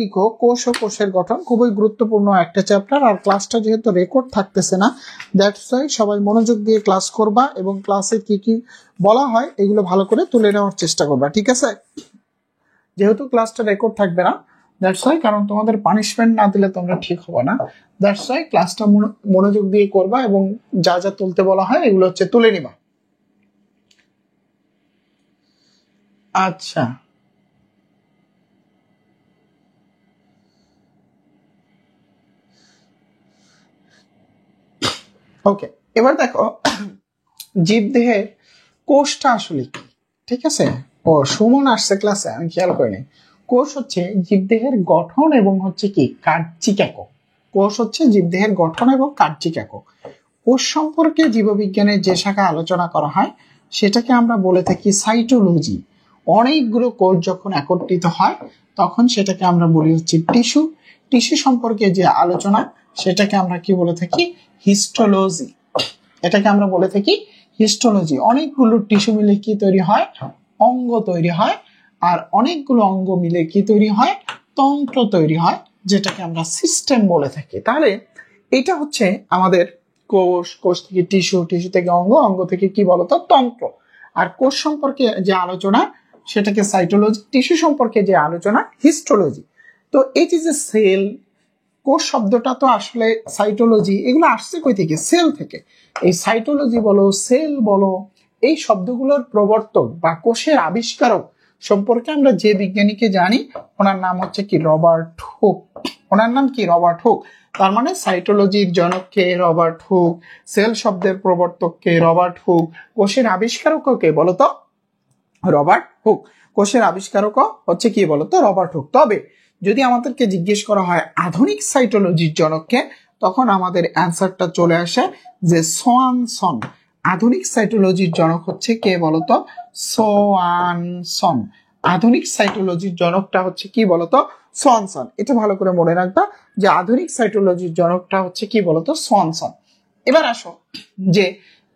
লিখো কোষ ও কোষের গঠন, খুবই গুরুত্বপূর্ণ একটা চ্যাপ্টার। আর ক্লাসটা যেহেতু রেকর্ড থাকতেছে না, দ্যাটস ওয়াই সবাই মনোযোগ দিয়ে ক্লাস করবা এবং ক্লাসে কি কি বলা হয় এগুলো ভালো করে তুলে নেওয়ার চেষ্টা করবা, ঠিক আছে? যেহেতু ক্লাসটা রেকর্ড থাকবে না, দ্যাটস ওয়াই, কারণ তোমাদের পানিশমেন্ট না দিলে তোমরা ঠিক হবে না, দ্যাটস ওয়াই ক্লাসটা মনোযোগ দিয়ে করবা এবং যা যা তুলতে বলা হয় এগুলো হচ্ছে তুলে নিবা। আচ্ছা, ওকে, এবার দেখো জীবদেহের কোষটা আসলে কি, ঠিক আছে? ও সুমন আসছে ক্লাসে, আমি খেয়াল করিনি। কোষ হচ্ছে জীবদেহের গঠন এবং হচ্ছে কি কার্যিক একক। কোষ হচ্ছে জীবদেহের গঠন এবং কার্যিক একক। কোষ সম্পর্কে জীববিজ্ঞানের যে শাখা আলোচনা করা হয় সেটাকে আমরা বলে থাকি সাইটোলজি। অনেকগুলো কোষ যখন একত্রিত হয় তখন সেটাকে আমরা বলি হচ্ছে টিস্যু। টিস্যু সম্পর্কে যে আলোচনা সেটাকে আমরা কি বলে থাকি? হিস্টোলজি। এটাকে আমরা বলে থাকি হিস্টোলজি। অনেকগুলো টিস্যু মিলে কি তৈরি হয়? অঙ্গ তৈরি হয়। আর অনেকগুলো অঙ্গ মিলে কি তৈরি হয়? তন্ত্র তৈরি হয়, যেটাকে আমরা সিস্টেম বলে থাকি। তাহলে এটা হচ্ছে আমাদের কোষ, কোষ থেকে টিস্যু, টিস্যু থেকে অঙ্গ, অঙ্গ থেকে কি বলতো? তন্ত্র। আর কোষ সম্পর্কে যে আলোচনা সেটাকে সাইটোলজি, টিস্যু সম্পর্কে যে আলোচনা হিস্টোলজি। তো এই যে সেল, কোষ শব্দটা তো আসলে সাইটোলজি, এগুলো আসছে কই থেকে? সেল থেকে। এই সাইটোলজি বলো, সেল বলো, এই শব্দগুলোর প্রবর্তক বা কোষের আবিষ্কারক সম্পর্কে আমরা যে বিজ্ঞানীকে জানি ওনার নাম হচ্ছে কি? Robert Hooke. ওনার নাম কি? Robert Hooke. তার মানে সাইটোলজির জনককে রবার্ট হুক, সেল শব্দের প্রবর্তককে রবার্ট হুক, কোষের আবিষ্কারককে বলতো রবার্ট হুক। কোষের আবিষ্কারক হচ্ছে কি বলতো? Robert Hooke. তবে যদি আমাদেরকে জিজ্ঞেস করা হয় আধুনিক সাইটোলজির জনককে, তখন আমাদের অ্যান্সারটা চলে আসে যে সোয়ানসন। আধুনিক সাইটোলজির জনক হচ্ছে কে বলতো? সোয়ানসন। আধুনিক সাইটোলজির জনকটা হচ্ছে কি বলতো? সোয়ানসন। এটা ভালো করে মনে রাখবা যে আধুনিক সাইটোলজির জনকটা হচ্ছে কি বলতো? সোয়ানসন। এবার আসো যে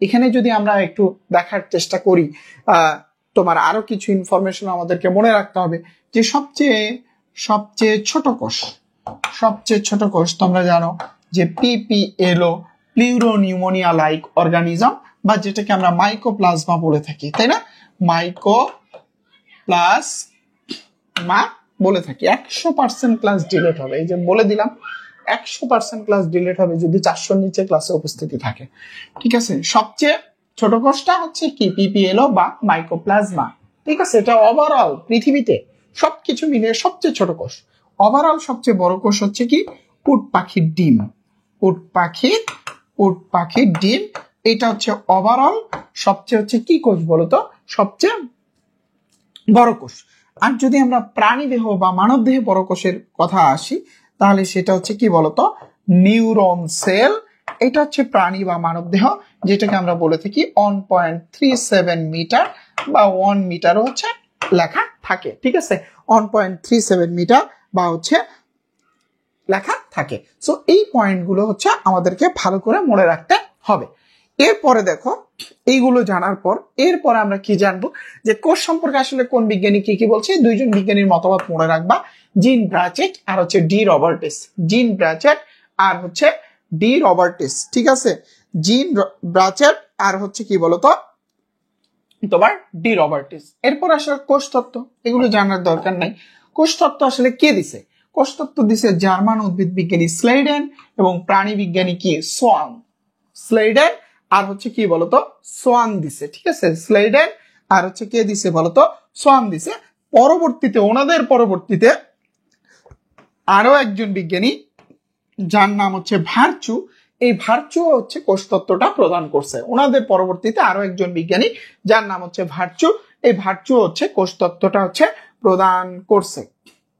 এখানে যদি আমরা একটু দেখার চেষ্টা করি, তোমার আরো কিছু ইনফরমেশন আমাদেরকে মনে রাখতে হবে যে সবচেয়ে সবচেয়ে ছোট কোষ, সবচেয়ে ছোট কোষ তোমরা জানো যে পিপিএলও, প্লিউরোনিউমোনিয়া লাইক অর্গানিজম, বা যেটাকে আমরা মাইকোপ্লাজমা বলে থাকি, তাই না? মাইকোপ্লাজমা বলে থাকি। 100% ক্লাস ডিলেট হবে, এই যে বলে দিলাম 100% ক্লাস ডিলেট হবে যদি 400 নিচে ক্লাসে উপস্থিতি থাকে, ঠিক আছে? সবচেয়ে ছোট কোষটা হচ্ছে কি? পিপিএলও বা মাইকোপ্লাজমা, ঠিক আছে? এটা ওভারঅল পৃথিবীতে সবকিছু মিলে সবচেয়ে ছোট কোষ। ওভারঅল সবচেয়ে বড় কোষ হচ্ছে কি? উট পাখির ডিম। উট পাখির ডিম, এটা হচ্ছে ওভারঅল সবচেয়ে হচ্ছে কি কোষ বলতো? সবচেয়ে বড় কোষ। আর যদি আমরা প্রাণী দেহ বা মানব দেহে বড় কোষের কথা আসি, তাহলে সেটা হচ্ছে কি বলতো? Neuron cell. এটা হচ্ছে প্রাণী বা মানব দেহ, যেটাকে আমরা বলে থাকি 1.37 মিটার বা 1 মিটারও হচ্ছে লেখা থাকে, ঠিক আছে? 1.37 মিটার বা হচ্ছে লেখা থাকে। সো এই পয়েন্টগুলো হচ্ছে আমাদেরকে ভালো করে মনে রাখতে হবে। এরপরে দেখো, এইগুলো জানার পর এরপরে আমরা কি জানবো যে কোষ সম্পর্কে আসলে কোন বিজ্ঞানী কি বলছে। দুইজন বিজ্ঞানীর মতবাদ মনে রাখবা, জিন ব্রাচেট আর হচ্ছে ডি রবার্টিস। জিন ব্রাচেট আর হচ্ছে ডি রবার্টিস, ঠিক আছে? জিন ব্রাচেট আর হচ্ছে কি বলতো তোমার ডি রবার্টিস। এরপর আসলে কোষ তত্ত্ব, এগুলো জানার দরকার নাই। কোষ তত্ত্ব আসলে কে দিছে? কোষ তত্ত্ব দিছে জার্মান উদ্ভিদ বিজ্ঞানী স্লেডেন এবং প্রাণী বিজ্ঞানী কি? সোয়ান। স্লেডেন আর হচ্ছে কি বলতো? সোয়ান দিছে, ঠিক আছে? স্লেডেন আর হচ্ছে কে দিছে বলতো? সোয়ান দিছে। পরবর্তীতে ওনাদের পরবর্তীতে আরো একজন বিজ্ঞানী যার নাম হচ্ছে ভার্চু, এই ভার্চু হচ্ছে কোষ তত্ত্বটা প্রদান করছে। ওনাদের পরবর্তীতে আরো একজন বিজ্ঞানী যার নাম হচ্ছে ভার্চু, এই ভার্চু হচ্ছে কোষ তত্ত্বটা হচ্ছে প্রদান করছে,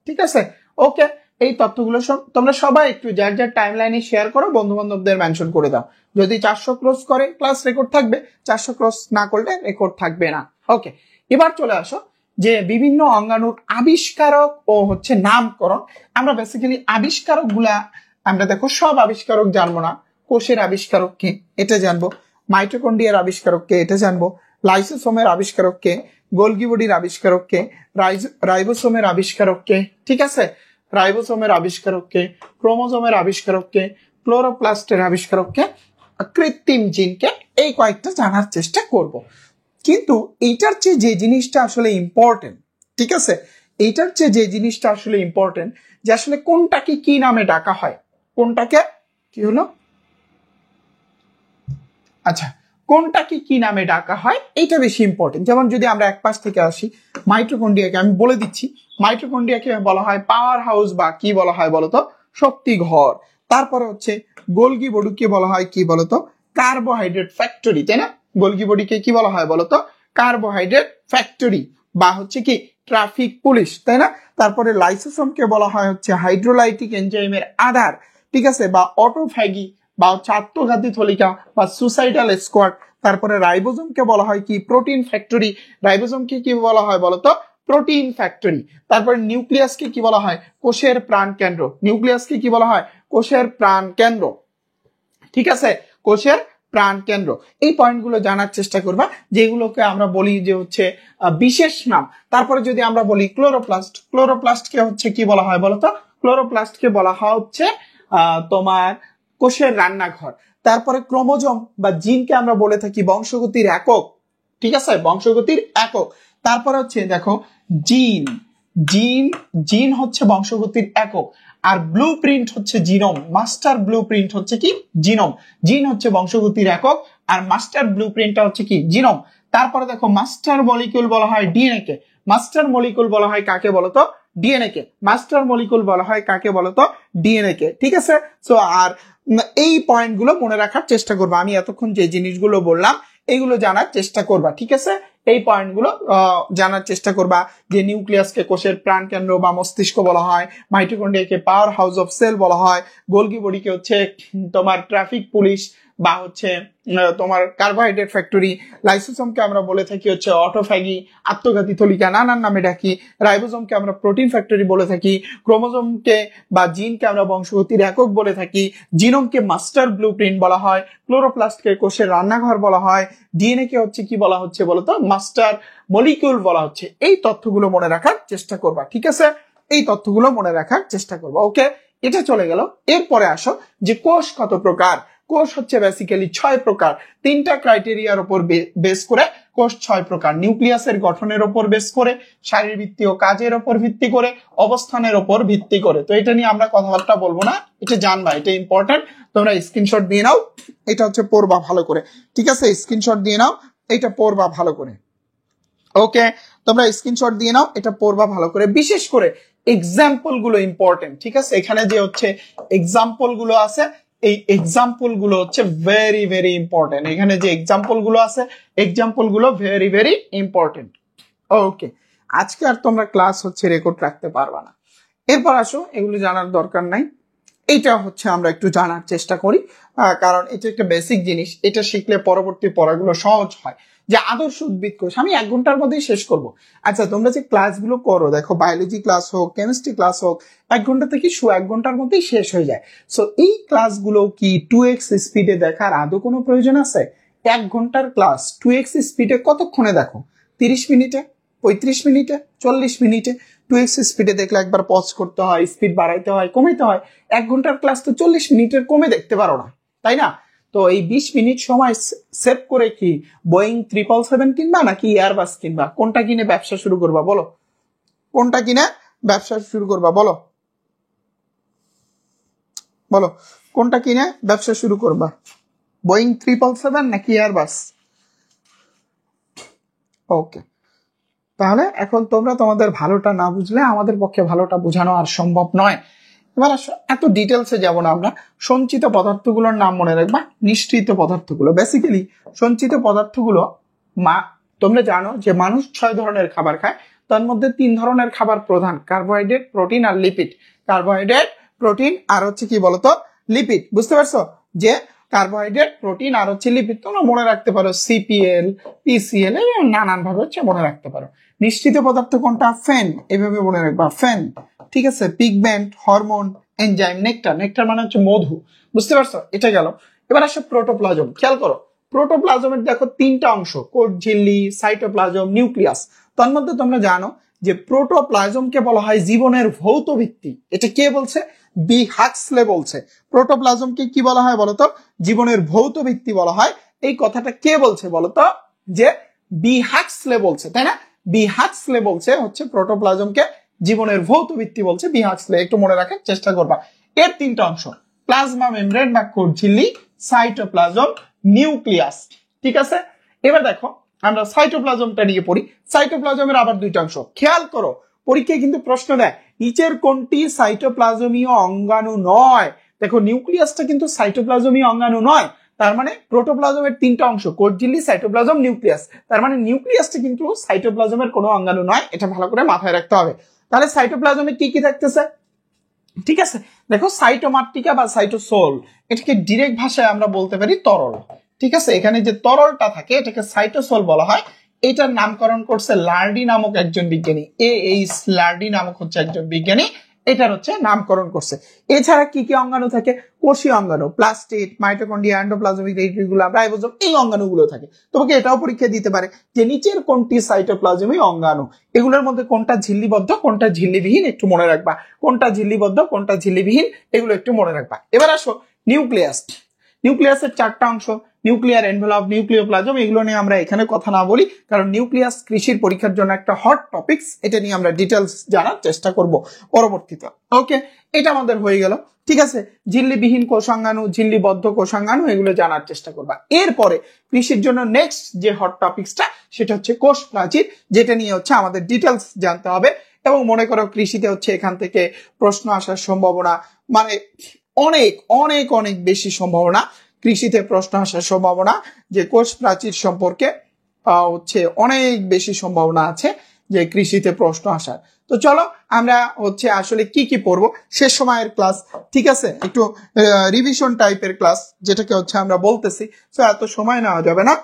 ঠিক আছে? ওকে, এই তথ্যগুলো তোমরা সবাই একটু যার যার টাইম লাইনে শেয়ার করো, বন্ধু বান্ধবদের মেনশন করে দাও। যদি 400 ক্রস করে ক্লাস রেকর্ড থাকবে, 400 ক্রস না করলে রেকর্ড থাকবে না। ওকে, এবার চলে আসো যে বিভিন্ন অঙ্গাণুর আবিষ্কারক ও হচ্ছে নামকরণ। আমরা বেসিক্যালি আবিষ্কারক গুলা আমরা দেখো সব আবিষ্কারক জানবো না। কোষের আবিষ্কারক কে এটা জানবো, মাইটোকন্ড্রিয়ার আবিষ্কারক কে এটা জানবো, লাইসোসোমের আবিষ্কারক কে, গোলগি বডির আবিষ্কারক কে, রাইবোসোমের আবিষ্কারক কে, ঠিক আছে? রাইবোসোমের আবিষ্কারককে, ক্রোমোজোমের আবিষ্কারককে, ক্লোরোপ্লাস্টের আবিষ্কারককে, কৃত্রিম জিনকে, এই কয়েকটা জানার চেষ্টা করব। কিন্তু এইটার চেয়ে যে জিনিসটা আসলে ইম্পর্টেন্ট, ঠিক আছে, এইটার চেয়ে যে জিনিসটা আসলে ইম্পর্টেন্ট, যে আসলে কোনটাকে কি নামে ডাকা হয়, কোনটাকে কি হলো, আচ্ছা, কোনটাকে কি নামে ডাকা হয় এটা বেশি ইম্পর্টেন্ট। যেমন যদি আমরা এক পাশ থেকে আসি, মাইটোকন্ড্রিয়াকে আমি বলে দিচ্ছি, মাইটোকন্ড্রিয়াকে বলা হয় পাওয়ার হাউস বা কি বলা হয় বলতো, শক্তি ঘর। তারপরে হচ্ছে গোলগি বডিকে বলা হয় কি বলতো, কার্বোহাইড্রেট ফ্যাক্টরি, তাই না? গোলগি বডিকে কি বলা হয় বলতো, কার্বোহাইড্রেট ফ্যাক্টরি বা হচ্ছে কি ট্রাফিক পুলিশ, তাই না? তারপরে লাইসোসোমকে বলা হয় হচ্ছে হাইড্রোলাইটিক এনজাইমের আধার, ঠিক আছে, বা অটোফ্যাগি বা আত্মঘাতী থলিকা বা সুসাইডাল স্কোয়াড। তারপরে রাইবোজোমকে বলা হয় কি প্রোটিন ফ্যাক্টরি, রাইবোজোমকে কি বলা হয় বলতো, প্রোটিন ফ্যাক্টরি। তারপরে নিউক্লিয়াসকে কি বলা হয়, কোষের প্রাণ কেন্দ্র, নিউক্লিয়াসকে কি বলা হয়, কোষের প্রাণ কেন্দ্র, ঠিক আছে, কোষের প্রাণ কেন্দ্র। এই পয়েন্টগুলো জানার চেষ্টা করবা, যেগুলোকে আমরা বলি যে হচ্ছে বিশেষ নাম। তারপরে যদি আমরা বলি ক্লোরোপ্লাস্ট, ক্লোরোপ্লাস্টকে হচ্ছে কি বলা হয় বলতো, ক্লোরোপ্লাস্টকে বলা হয় হচ্ছে তোমার কোষের রান্নাঘর। তারপরে ক্রোমোজোম বা জিনকে আমরা বলে থাকি বংশগতির একক, ঠিক আছে, বংশগতির একক। তারপরে হচ্ছে দেখো জিন, জিন জিন হচ্ছে বংশগতির একক, আর ব্লু প্রিন্ট হচ্ছে জিনোম, মাস্টার ব্লু প্রিন্ট হচ্ছে কি জিনোম। জিন হচ্ছে বংশগতির একক আর মাস্টার ব্লু প্রিন্টটা হচ্ছে কি জিনোম। তারপরে দেখো মাস্টার মলিকিউল বলা হয় ডিএনএ কে, মাস্টার মলিকিউল বলা হয় কাকে বলতো, ডিএনএ কে, মাস্টার মলিকিউল বলা হয় কাকে বলতো, ডিএনএ কে, ঠিক আছে। সো আর এই পয়েন্টগুলো মনে রাখার চেষ্টা করবো, আমি এতক্ষণ যে জিনিসগুলো বললাম এগুলো জানার চেষ্টা করবা, ঠিক আছে। এই পয়েন্টগুলো জানার চেষ্টা করবা, যে নিউক্লিয়াসকে কোষের প্রাণ কেন্দ্র বা মস্তিষ্ক বলা হয়, মাইটোকন্ড্রিয়াকে পাওয়ার হাউস অফ সেল বলা হয়, গোলগি বডিকে হচ্ছে তোমার ট্রাফিক পুলিশ বা হচ্ছে তোমার কার্বোহাইড্রেট ফ্যাক্টরি, লাইসোসোমকে আমরা বলে থাকি হচ্ছে অটোফ্যাগি, আত্মঘাতী থলিকা নানান নামে ডাকি, রাইবোজোমকে আমরা প্রোটিন ফ্যাক্টরি বলে থাকি, ক্রোমোজোমকে বা জিনকে আমরা বংশগতির একক বলে থাকি, জিনোমকে মাস্টার ব্লুপ্রিন্ট বলা হয়, ক্লোরোপ্লাস্টকে কোষের রান্নাঘর বলা হয়, ডিএনএ কে হচ্ছে কি বলা হচ্ছে বলতো, মাস্টার মলিকিউল বলা হচ্ছে। এই তথ্যগুলো মনে রাখার চেষ্টা করবা, ঠিক আছে, এই তথ্যগুলো মনে রাখার চেষ্টা করবা। ওকে, এটা চলে গেল। এরপরে আসো যে কোষ কত প্রকার। কোষ হচ্ছে বেসিক্যালি 6 প্রকার, 3টা ক্রাইটেরিয়ার উপর বেস করে কোষ 6 প্রকার। নিউক্লিয়াসের গঠনের উপর বেস করে, শারীরবৃত্তীয় কাজের উপর ভিত্তি করে, অবস্থানের উপর ভিত্তি করে। তো এটা নিয়ে আমরা কথাবার্তা বলবো না, এটা জানবা, এটা ইম্পর্টেন্ট। তোমরা স্ক্রিনশট দিয়ে নাও, এটা হচ্ছে পড়বা ভালো করে, ঠিক আছে, স্ক্রিনশট দিয়ে নাও, এটা পড়বা ভালো করে। ওকে, তোমরা স্ক্রিনশট দিয়ে নাও, এটা পড়বা ভালো করে। বিশেষ করে এক্সাম্পল গুলো ইম্পর্টেন্ট, ঠিক আছে। এখানে যে হচ্ছে এক্সাম্পল গুলো আছে, এই এক্সাম্পল গুলো হচ্ছে ভেরি ভেরি ইম্পর্টেন্ট। এখানে যে এক্সাম্পল গুলো আছে, এক্সাম্পল গুলো ভেরি ভেরি ইম্পর্টেন্ট। ওকে, আজকে আর তোমরা ক্লাস হচ্ছে রেকর্ড রাখতে পারবা না। এরপর আসো, এগুলো জানার দরকার নাই, এইটা হচ্ছে আমরা একটু জানার চেষ্টা করি, কারণ এটা একটা বেসিক জিনিস, এটা শিখলে পরবর্তী পড়াগুলো সহজ হয়। যে আদর্শ উদ্ভিদ কোষ আমি 1 ঘন্টার মধ্যেই শেষ করব। আচ্ছা, তোমরা যে ক্লাসগুলো করো, দেখো বায়োলজি ক্লাস হোক, কেমিস্ট্রি ক্লাস হোক, 1 ঘন্টা থেকে 1 ঘন্টার মধ্যেই শেষ হয়ে যায়। সো এই ক্লাসগুলো কি 2x স্পিডে দেখার আদৌ কোনো প্রয়োজন আছে? 1 ঘন্টার ক্লাস 2x স্পিডে কতক্ষণে দেখো? 30 মিনিটে, 35 মিনিটে, 40 মিনিটে। 2x স্পিডে দেখলে একবার পজ করতে হয়, স্পিড বাড়াইতে হয়, কমাইতে হয়। 1 ঘন্টার ক্লাস তো 40 মিনিটের কমে দেখতে পারো না, তাই না? তো এই 20 মিনিট সময় সেভ করে কি বোয়িং 777 কিনবা নাকি এয়ারবাস কিনবা? কোনটা কিনে ব্যবসা শুরু করবা বলো? কোনটা কিনে ব্যবসা শুরু করবা বলো? বলো, কোনটা কিনে ব্যবসা শুরু করবা? বোয়িং 777 নাকি এয়ারবাস? ওকে, তাহলে এখন তোমরা তোমাদের ভালোটা না বুঝলে আমাদের পক্ষে ভালোটা বোঝানো আর সম্ভব নয়। এবার এত ডিটেলসে যাব না আমরা। সঞ্চিত পদার্থগুলোর নাম মনে রাখবা, নিঃসৃত পদার্থগুলো। বেসিক্যালি সঞ্চিত পদার্থগুলো তোমরা জানো যে মানুষ 6 ধরনের খাবার খায়, তার মধ্যে 3 ধরনের খাবার প্রধান, কার্বোহাইড্রেট, প্রোটিন আর লিপিড। কার্বোহাইড্রেট, প্রোটিন আর হচ্ছে কি বলতো, লিপিড। বুঝতে পারছো যে কার্বোহাইড্রেট, প্রোটিন আর হচ্ছে লিপিড। তোমরা মনে রাখতে পারো সিপিএল, পিসিএল, নানান ভাবে হচ্ছে মনে রাখতে পারো। নিঃসৃত পদার্থ কোনটা? ফ্যান, এভাবে মনে রাখবা, ফ্যান, ঠিক আছে। Pigment, hormone, enzyme, nectar, nectar মানে হচ্ছে মধু। বুঝতে পারছো? এটা গেল। এবার আসো প্রোটোপ্লাজম। খেয়াল করো, প্রোটোপ্লাজমের দেখো 3টা অংশ, কোষ ঝিল্লি, সাইটোপ্লাজম, নিউক্লিয়াস। তার মধ্যে তোমরা জানো যে প্রোটোপ্লাজমকে বলা হয় জীবনের ভৌত ভিত্তি। এটা কে বলছে? বি হাক্সলে বলছে। প্রোটোপ্লাজমকে কি বলা হয় বলতো? জীবনের ভৌত ভিত্তি বলা হয়। এই কথাটা কে বলছে বলতো? যে বি হাক্সলে বলছে, তাই না? বি হাক্সলে বলছে হচ্ছে প্রোটোপ্লাজমকে জীবনের ভৌত ভিত্তি বলছে বি হাক্সলে। একটু মনে রাখার চেষ্টা করবা। এর তিনটা অংশ, প্লাজমা মেমব্রেন বা কোষ ঝিল্লি, সাইটোপ্লাজম, নিউক্লিয়াস। ঠিক আছে, এবার দেখো আমরা সাইটোপ্লাজমটা নিয়ে পড়ি। সাইটোপ্লাজমের আবার দুইটা অংশ। খেয়াল করো, পরীক্ষায় কিন্তু প্রশ্ন দেয় নিচের কোনটি সাইটোপ্লাজমীয় অঙ্গাণু নয়। দেখো নিউক্লিয়াসটা কিন্তু সাইটোপ্লাজমীয় অঙ্গাণু নয়। তার মানে প্রোটোপ্লাজমের তিনটা অংশ, কোষ ঝিল্লি, সাইটোপ্লাজম, নিউক্লিয়াস। তার মানে নিউক্লিয়াসটা কিন্তু সাইটোপ্লাজমের কোনো অঙ্গাণু নয়। এটা ভালো করে মাথায় রাখতে হবে। তাহলে সাইটোপ্লাজমে কি কি থাকতেছে? ঠিক আছে, দেখো সাইটোমাট্রিকা বা সাইটোসোল, এটাকে ডিরেক্ট ভাষায় আমরা বলতে পারি তরল। ঠিক আছে, এখানে যে তরলটা থাকে এটাকে সাইটোসোল বলা হয়। এটার নামকরণ করছে লার্ডি নামক একজন বিজ্ঞানী। এইচ লার্ডি নামক হচ্ছে একজন বিজ্ঞানী এটার হচ্ছে নামকরণ করছে। এছাড়া কি কি অঙ্গাণু থাকে? কোষীয় অঙ্গাণু, plastid, mitochondria, endoplasmic reticulum, ribosome, এই অঙ্গাণুগুলো থাকে। তোমাকে এটাও পরীক্ষা দিতে পারে যে নিচের কোনটি সাইটোপ্লাজমিক অঙ্গাণু। এগুলোর মধ্যে কোনটা ঝিল্লিবদ্ধ, কোনটা ঝিল্লিবিহীন একটু মনে রাখবা। কোনটা ঝিল্লিবদ্ধ, কোনটা ঝিল্লিবিহীন, এগুলো একটু মনে রাখবা। এবার আসো নিউক্লিয়াস। নিউক্লিয়াসের চারটা অংশ, নিউক্লিয়ার এনভেলপ, নিউক্লিওপ্লাজম, এগুলো নিয়ে আমরা এখানে কথা না বলি, কারণ নিউক্লিয়াস কৃষির পরীক্ষার জন্য একটা হট টপিকস। এটা নিয়ে আমরা ডিটেলস জানার চেষ্টা করব পরবর্তীতে। ওকে, এটা আমাদের হয়ে গেল। ঠিক আছে, ঝিল্লিবিহীন কোষাঙ্গাণু, ঝিল্লিবদ্ধ কোষাঙ্গাণু, এগুলো জানার চেষ্টা করবা। এরপরে কৃষির জন্য নেক্সট যে হট টপিকসটা সেটা হচ্ছে কোষ প্রাচীর, যেটা নিয়ে হচ্ছে আমাদের ডিটেলস জানতে হবে। এবং মনে করো কৃষিতে হচ্ছে এখান থেকে প্রশ্ন আসার সম্ভাবনা মানে অনেক অনেক অনেক বেশি সম্ভাবনা, কৃষিতে প্রশ্ন আসার সম্ভাবনা যে কোষ প্রাচীর সম্পর্কে হচ্ছে অনেক বেশি সম্ভাবনা আছে যে কৃষিতে প্রশ্ন আসার। তো চলো আমরা হচ্ছে আসলে কি কি পড়বো শেষ সময়ের ক্লাস। ঠিক আছে, একটু রিভিশন টাইপের ক্লাস যেটাকে হচ্ছে আমরা বলতেছি। তো এত সময় নেওয়া যাবে না।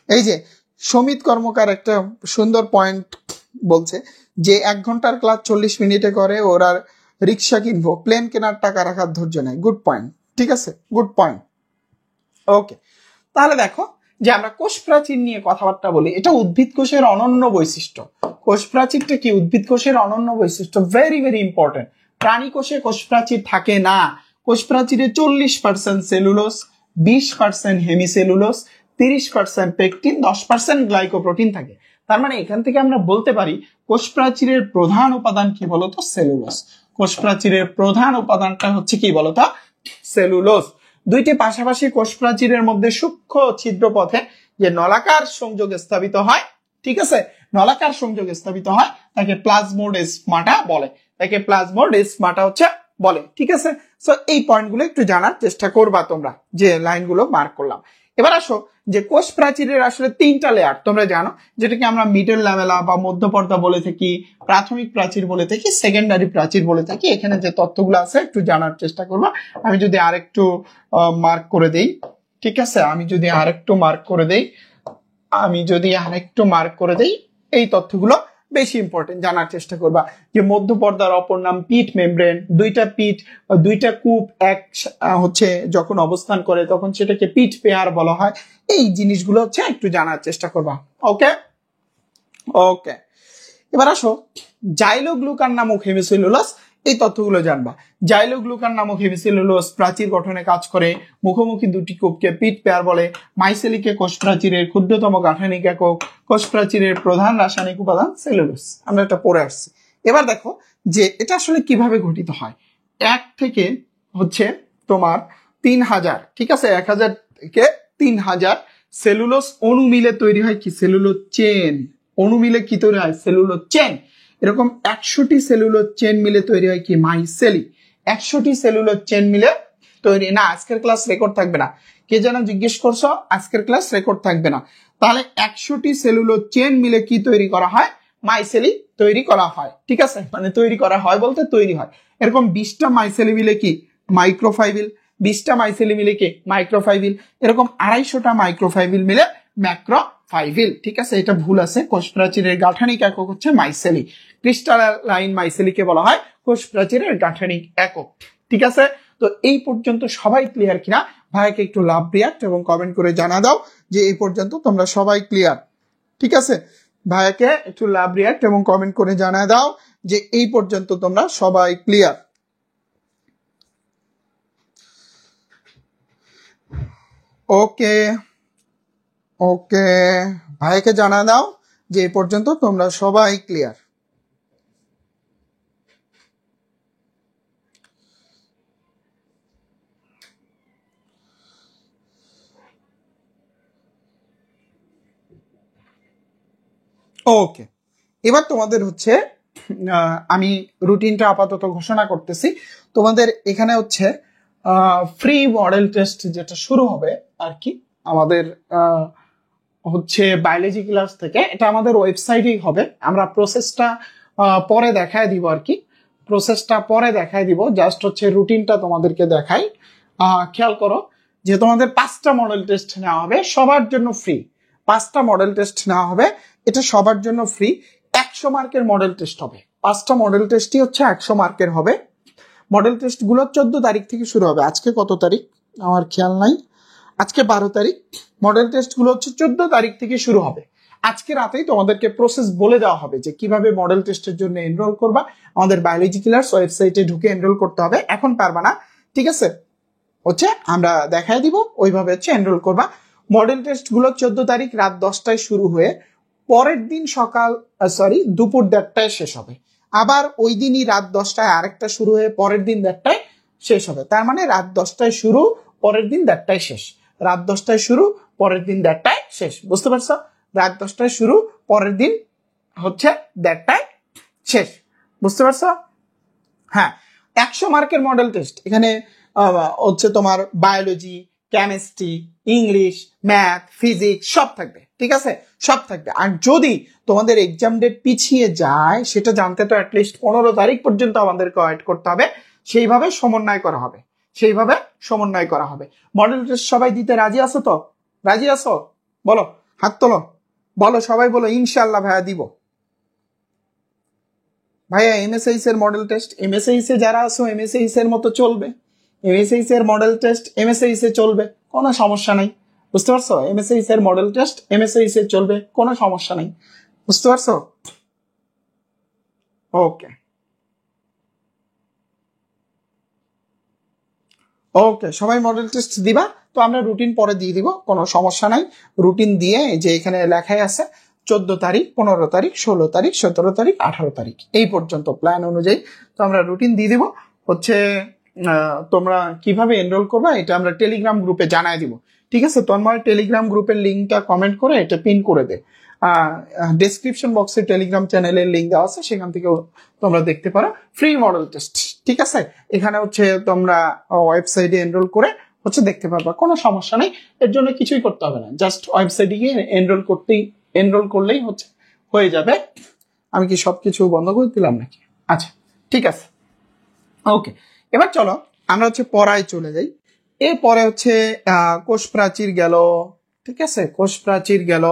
এই যে সমিত কর্মকার একটা সুন্দর পয়েন্ট বলছে যে 1 ঘন্টার ক্লাস 40 মিনিটে করে, ওরা রিক্সা কিনবো, প্লেন কেনার টাকা রাখার ধৈর্য নাই। গুড পয়েন্ট, ঠিক আছে, গুড পয়েন্ট। ওকে, তাহলে দেখো যে আমরা কোষ প্রাচীর নিয়ে কথাবার্তা বলি, এটা উদ্ভিদ কোষের অনন্য বৈশিষ্ট্য। কোষ প্রাচীরটা কি? উদ্ভিদ কোষের অনন্য বৈশিষ্ট্য, ভেরি ভেরি ইম্পর্টেন্ট। প্রাণী কোষে কোষ প্রাচীর থাকে না। কোষ প্রাচীরে 40% সেলুলোজ, 20% হেমিসেলুলোজ, 30% পেকটিন, 10% গ্লাইকোপ্রোটিন থাকে। তার মানে এখান থেকে আমরা বলতে পারি কোষ প্রাচীরের প্রধান উপাদান কি বলতো? সেলুলোজ। কোষ প্রাচীরের প্রধান উপাদানটা হচ্ছে কি বলতো? সেলুলোজ। দুইটি পাশাপাশি কোষ প্রাচীরের মধ্যে সূক্ষ্ম ছিদ্র পথে যে নলাকার সংযোগ স্থাপিত হয়, ঠিক আছে, নলাকার সংযোগ স্থাপিত হয়, তাকে প্লাজমোডেসমাটা বলে। তাকে প্লাজমোডেসমাটা হচ্ছে বলে। ঠিক আছে, সো এই পয়েন্টগুলো একটু জানার চেষ্টা করবা তোমরা, যে লাইনগুলো মার্ক করলাম। এবার আসো যে কোষ প্রাচীরের আসলে 3টা লেয়ার তোমরা জানো, যেটাকে আমরা মিডল ল্যামেলা বা মধ্যপর্দা বলে থাকি, প্রাথমিক প্রাচীর বলে থাকি, সেকেন্ডারি প্রাচীর বলে থাকি। এখানে যে তথ্যগুলো আছে একটু জানার চেষ্টা করবা। আমি যদি আরেকটু মার্ক করে দেই, ঠিক আছে, আমি যদি আরেকটু মার্ক করে দেই, এই তথ্যগুলো বেশি ইম্পর্টেন্ট, জানার চেষ্টা করবা। যে মধ্যপর্দার অপর নাম পিট মেমব্রেন। দুইটা কূপ এক হচ্ছে যখন অবস্থান করে তখন সেটাকে পিট পেয়ার বলা হয়। এই জিনিসগুলো হচ্ছে একটু জানার চেষ্টা করবা। ওকে ওকে, এবার আসো জাইলোগ্লুকান নামক হেমিসেলুলোজ, এই তথ্যগুলো জানবা। জাইলোগ্লুকান নামক হেমিসেলুলোজ প্রাচীর গঠনে কাজ করে। মুখোমুখি দুটি কূপকে পিট পেয়ার বলে। মাইসেলিকে কোষ প্রাচীরের ক্ষুদ্রতম গাঠনিক একক। কোষ প্রাচীরের প্রধান রাসায়নিক উপাদান সেলুলোজ। আমরা এটা পড়ে আসছি। এবার দেখো যে এটা আসলে কিভাবে গঠিত হয়। 1 থেকে হচ্ছে তোমার 3000, ঠিক আছে, 1000 থেকে 3000 সেলুলোজ অণু মিলে তৈরি হয় কি? Cellulose chain. অণু মিলে কি তৈরি হয়? Cellulose chain. এরকম 100টি সেলুলোজ চেন মিলে তৈরি হয় কি? মাইসেলি। 100টি সেলুলোজ চেন মিলে তৈরি না। আজকের ক্লাস রেকর্ড থাকবে না। কে যেন জিজ্ঞেস করছো, আজকের ক্লাস রেকর্ড থাকবে না। তাহলে 100টি সেলুলোজ চেন মিলে কি তৈরি করা হয়? মাইসেলি তৈরি করা হয়। ঠিক আছে, মানে তৈরি করা হয় বলতে তৈরি হয়। এরকম 20টা মাইসেলি মিলে কি? মাইক্রোফাইবিল। 20টা মাইসেলি মিলে কি? মাইক্রোফাইবিল। এরকম 250টা মাইক্রোফাইবিল মিলে ম্যাক্রোফাইবিল। ঠিক আছে, এটা ভুল আছে। কোষ প্রাচীরের গাঠনিক একক হচ্ছে মাইসেলি। ক্রিস্টালাইন মাইসেলিকে বলা হয় কোষ প্রাচীরের গাঠনিক একক। ঠিক আছে, তো এই পর্যন্ত সবাই ক্লিয়ার কিনা ভাইকে একটু লাভ রিয়াক্ট এবং কমেন্ট করে জানা দাও যে এই পর্যন্ত তোমরা সবাই ক্লিয়ার। ঠিক আছে, ভাইকে একটু লাভ রিয়াক্ট এবং কমেন্ট করে জানা দাও যে এই পর্যন্ত তোমরা সবাই ক্লিয়ার। ওকে ওকে, ভাইকে জানা দাও যে এই পর্যন্ত তোমরা সবাই ক্লিয়ার। ওকে, এবার তোমাদের হচ্ছে আমি রুটিনটা আপাতত ঘোষণা করতেছি। তোমাদের এখানে হচ্ছে ফ্রি মডেল টেস্ট যেটা শুরু হবে আর কি আমাদের হচ্ছে বায়োলজি ক্লাস থেকে, এটা আমাদের ওয়েবসাইটেই হবে। আমরা প্রসেসটা পরে দেখায় দিব আর কি, প্রসেসটা পরে দেখায় দিব, জাস্ট হচ্ছে রুটিনটা তোমাদেরকে দেখাই। খেয়াল করো যে তোমাদের 5টা মডেল টেস্ট নেওয়া হবে, সবার জন্য ফ্রি। 5টা মডেল টেস্ট নেওয়া হবে, এটা সবার জন্য ফ্রি। 100 মার্কের মডেল টেস্ট হবে, 5টা মডেল টেস্টই হচ্ছে 100 মার্কের হবে। মডেল টেস্ট গুলো 14 তারিখ থেকে শুরু হবে। আজকে কত তারিখ আমার খেয়াল নাই, আজকে 12 তারিখ। মডেল টেস্ট গুলো হচ্ছে 14 তারিখ থেকে শুরু হবে। আজকে রাতেই তোমাদেরকে প্রসেস বলে দেওয়া হবে যে কিভাবে মডেল টেস্টের জন্য এনরোল করবা। আমাদের বায়োলজি ক্লাস ওয়েবসাইটে ঢুকে এনরোল করতে হবে, এখন পারবা না। ঠিক আছে, হচ্ছে আমরা দেখাই দিব ওইভাবে হচ্ছে এনরোল করবা। মডেল টেস্ট গুলো 14 তারিখ রাত 10টায় শুরু হয়ে পরের দিন দুপুর 1:30টায় শেষ হবে। আবার ওই দিনই রাত 10টায় আরেকটা শুরু হয়ে পরের দিন 1:30টায় শেষ হবে। তার মানে রাত 10টায় শুরু, পরের দিন 1:30টায় শেষ। রাত 10টায় শুরু, পরের দিন 1:30টায় শেষ। বুঝতে পারছো? রাত 10টায় শুরু, পরের দিন হচ্ছে 1:30টায় শেষ। বুঝতে পারছো? হ্যাঁ, 100 মার্কের মডেল টেস্ট। এখানে হচ্ছে তোমার biology, chemistry, English, math, physics সব থাকবে। ঠিক আছে, সব থাকবে। আর যদি তোমাদের এক্সাম ডেট পিছিয়ে যায় সেটা জানতে তো অ্যাটলিস্ট 15 তারিখ পর্যন্ত আমাদেরকে ওয়েট করতে হবে। সেইভাবে সমন্বয় করা হবে, সেইভাবে সমন্বয় করা হবে। মডেল টেস্ট সবাই দিতে রাজি আছো তো? রাজি আছো? বলো, হাত তোলো, বলো সবাই, বলো ইনশাআল্লাহ ভাইয়া দিব। ভাইয়া এমএসএইচ এর মডেল টেস্ট, এমএসএইচ এ যারা আছো এমএসএইচ এর মতো চলবে। এমএসএইচ এর মডেল টেস্ট এমএসএইচ এ চলবে, কোনো সমস্যা নাই। বুঝতে পারছো? এমএসএইচ এর মডেল টেস্ট এমএসএইচ এ চলবে, কোনো সমস্যা নাই। বুঝতে পারছো? ওকে ওকে, সবাই মডেল টেস্ট দিবা তো, আমরা রুটিন পরে দিয়ে দিব, কোনো সমস্যা নাই। রুটিন দিয়ে যে এখানে লেখাই আছে 14 তারিখ, 15 তারিখ, 16 তারিখ, 17 তারিখ, 18 তারিখ এই পর্যন্ত প্ল্যান অনুযায়ী তো আমরা রুটিন দিয়ে দিব। হচ্ছে তোমরা কিভাবে এনরোল করবা এটা আমরা টেলিগ্রাম গ্রুপে জানাই দিব। ঠিক আছে, তন্ময় টেলিগ্রাম গ্রুপের লিঙ্কটা কমেন্ট করে এটা পিন করে দে। ডেসক্রিপশন বক্সে টেলিগ্রাম চ্যানেলের লিঙ্ক দেওয়া আছে, সেখান থেকেও তোমরা দেখতে পারো ফ্রি মডেল টেস্ট। ঠিক আছে, এখানে হচ্ছে তোমরা ওয়েবসাইটে এনরোল করে হচ্ছে দেখতে পারবা, কোনো সমস্যা নেই। এর জন্য কিছুই করতে হবে না, জাস্ট ওয়েবসাইটে গিয়ে এনরোল করলেই হচ্ছে হয়ে যাবে। আমি কি সবকিছু বন্ধ করে দিলাম নাকি? আচ্ছা, ঠিক আছে, ওকে। এবার চলো আমরা হচ্ছে পড়ায় চলে যাই। এরপরে হচ্ছে কোষ প্রাচীর গেল। ঠিক আছে, কোষ প্রাচীর গেল।